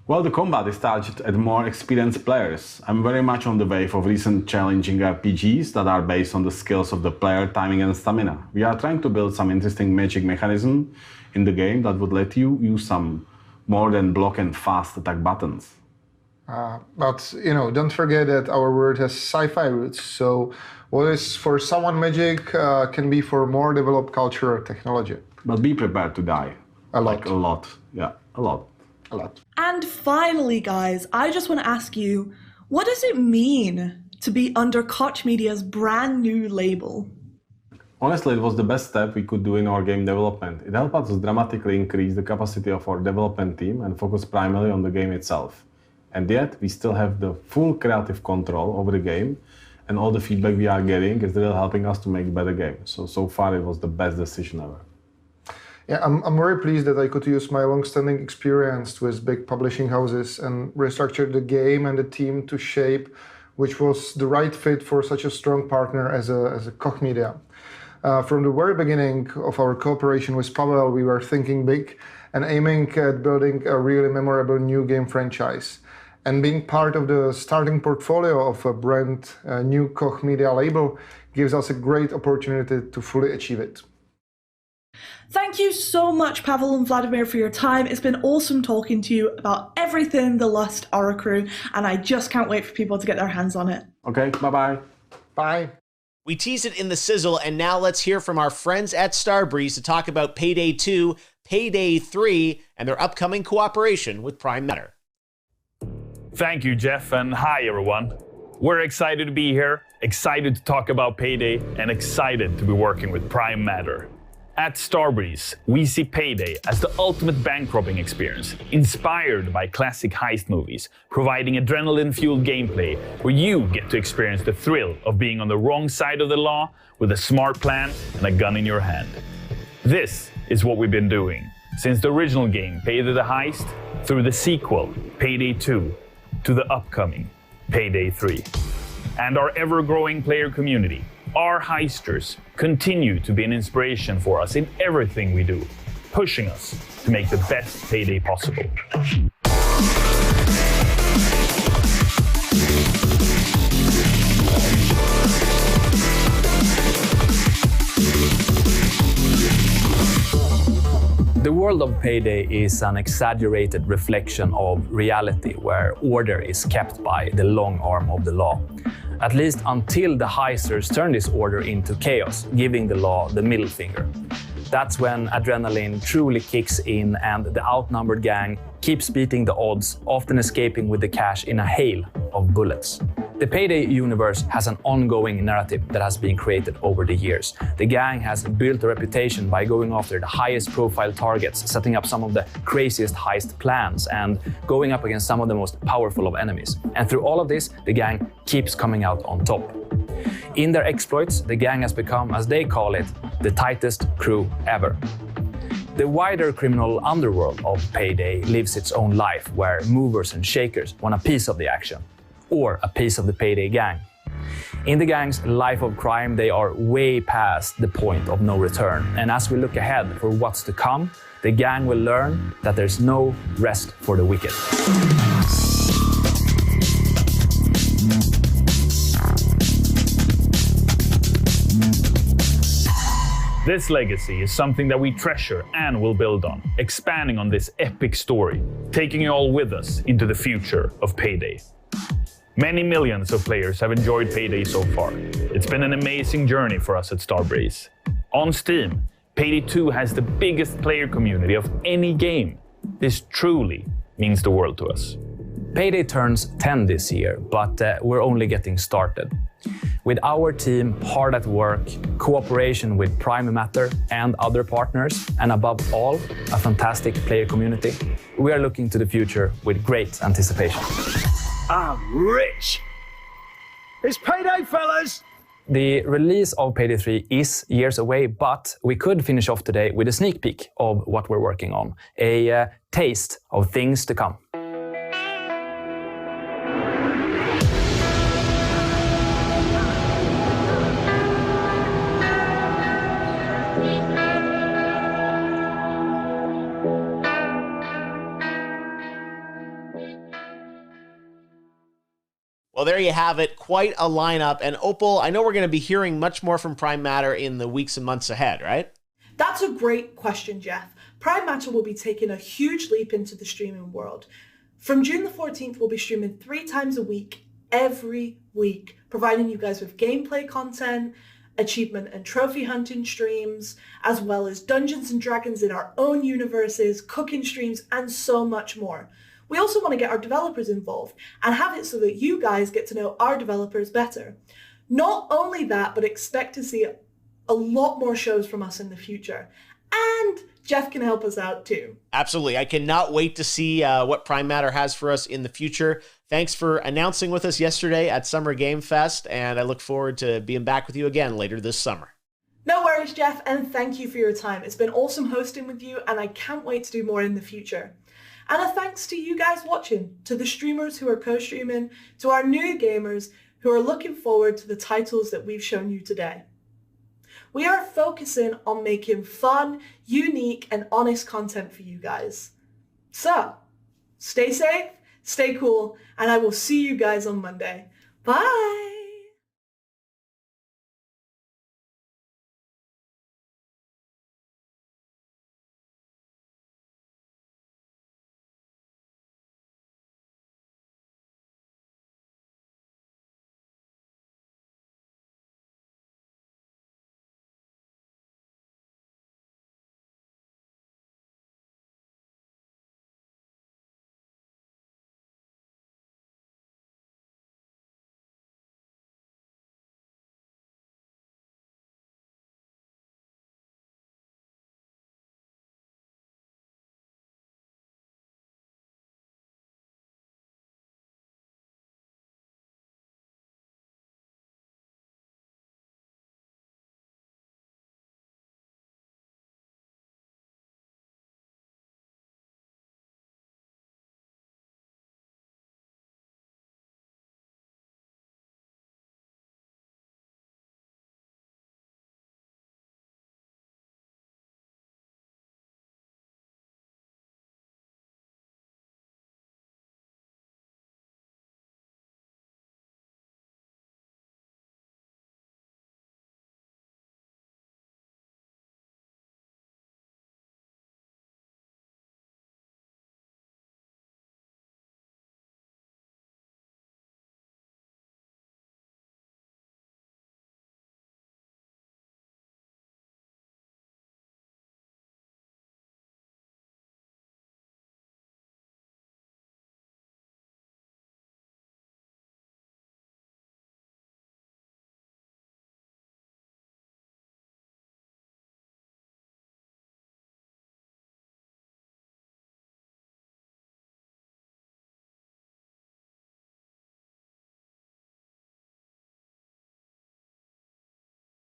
D: Well, the combat is targeted at more experienced players. I'm very much on the wave of recent challenging RPGs that are based on the skills of the player, timing and stamina. We are trying to build some interesting magic mechanism in the game that would let you use some more than block and fast attack buttons.
E: But, you know, don't forget that our world has sci-fi roots. So what is for someone magic can be for more developed culture or technology.
D: But be prepared to die.
E: A lot.
D: Like a lot. Yeah, a lot.
E: A lot.
A: And finally, guys, I just want to ask you, what does it mean to be under Koch Media's brand new label?
D: Honestly, it was the best step we could do in our game development. It helped us dramatically increase the capacity of our development team and focus primarily on the game itself. And yet, we still have the full creative control over the game, and all the feedback we are getting is really helping us to make better games. So far, it was the best decision ever.
E: Yeah, I'm very pleased that I could use my long-standing experience with big publishing houses and restructure the game and the team to shape which was the right fit for such a strong partner as a Koch Media. From the very beginning of our cooperation with Pavel, we were thinking big and aiming at building a really memorable new game franchise. And being part of the starting portfolio of a brand new Koch Media label gives us a great opportunity to fully achieve it.
A: Thank you so much, Pavel and Vladimir, for your time. It's been awesome talking to you about everything the Last Oricru, and I just can't wait for people to get their hands on it.
D: Okay, bye-bye.
E: Bye.
B: We teased it in the sizzle, and now let's hear from our friends at Starbreeze to talk about Payday 2, Payday 3, and their upcoming cooperation with Prime Matter.
F: Thank you, Jeff, and hi, everyone. We're excited to be here, excited to talk about Payday, and excited to be working with Prime Matter. At Starbreeze, we see Payday as the ultimate bank robbing experience, inspired by classic heist movies, providing adrenaline-fueled gameplay where you get to experience the thrill of being on the wrong side of the law with a smart plan and a gun in your hand. This is what we've been doing since the original game, Payday the Heist, through the sequel, Payday 2, to the upcoming Payday 3. and our ever-growing player community. Our heisters continue to be an inspiration for us in everything we do, pushing us to make the best Payday possible.
G: The world of Payday is an exaggerated reflection of reality where order is kept by the long arm of the law. At least until the heisters turn this order into chaos, giving the law the middle finger. That's when adrenaline truly kicks in and the outnumbered gang keeps beating the odds, often escaping with the cash in a hail of bullets. The Payday universe has an ongoing narrative that has been created over the years. The gang has built a reputation by going after the highest profile targets, setting up some of the craziest heist plans, and going up against some of the most powerful of enemies. And through all of this, the gang keeps coming out on top. In their exploits, the gang has become, as they call it, the tightest crew ever. The wider criminal underworld of Payday lives its own life, where movers and shakers want a piece of the action, or a piece of the Payday gang. In the gang's life of crime, they are way past the point of no return. And as we look ahead for what's to come, the gang will learn that there's no rest for the wicked.
F: This legacy is something that we treasure and will build on, expanding on this epic story, taking you all with us into the future of Payday. Many millions of players have enjoyed Payday so far. It's been an amazing journey for us at Starbreeze. On Steam, Payday 2 has the biggest player community of any game. This truly means the world to us.
G: Payday turns 10 this year, but we're only getting started. With our team hard at work, cooperation with Prime Matter and other partners, and above all, a fantastic player community, we are looking to the future with great anticipation.
M: I'm rich! It's Payday, fellas!
G: The release of Payday 3 is years away, but we could finish off today with a sneak peek of what we're working on, a taste of things to come.
B: Well, there you have it. Quite a lineup. And Opal, I know we're going to be hearing much more from Prime Matter in the weeks and months ahead, right?
A: That's a great question, Jeff. Prime Matter will be taking a huge leap into the streaming world. From June the 14th, we'll be streaming 3 times a week, every week, providing you guys with gameplay content, achievement and trophy hunting streams, as well as Dungeons and Dragons in our own universes, cooking streams, and so much more. We also want to get our developers involved and have it so that you guys get to know our developers better. Not only that, but expect to see a lot more shows from us in the future. And Jeff can help us out too.
B: Absolutely. I cannot wait to see what Prime Matter has for us in the future. Thanks for announcing with us yesterday at Summer Game Fest, and I look forward to being back with you again later this summer.
A: No worries, Jeff, and thank you for your time. It's been awesome hosting with you, and I can't wait to do more in the future. And a thanks to you guys watching, to the streamers who are co-streaming, to our new gamers who are looking forward to the titles that we've shown you today. We are focusing on making fun, unique, and honest content for you guys. So, stay safe, stay cool, and I will see you guys on Monday. Bye!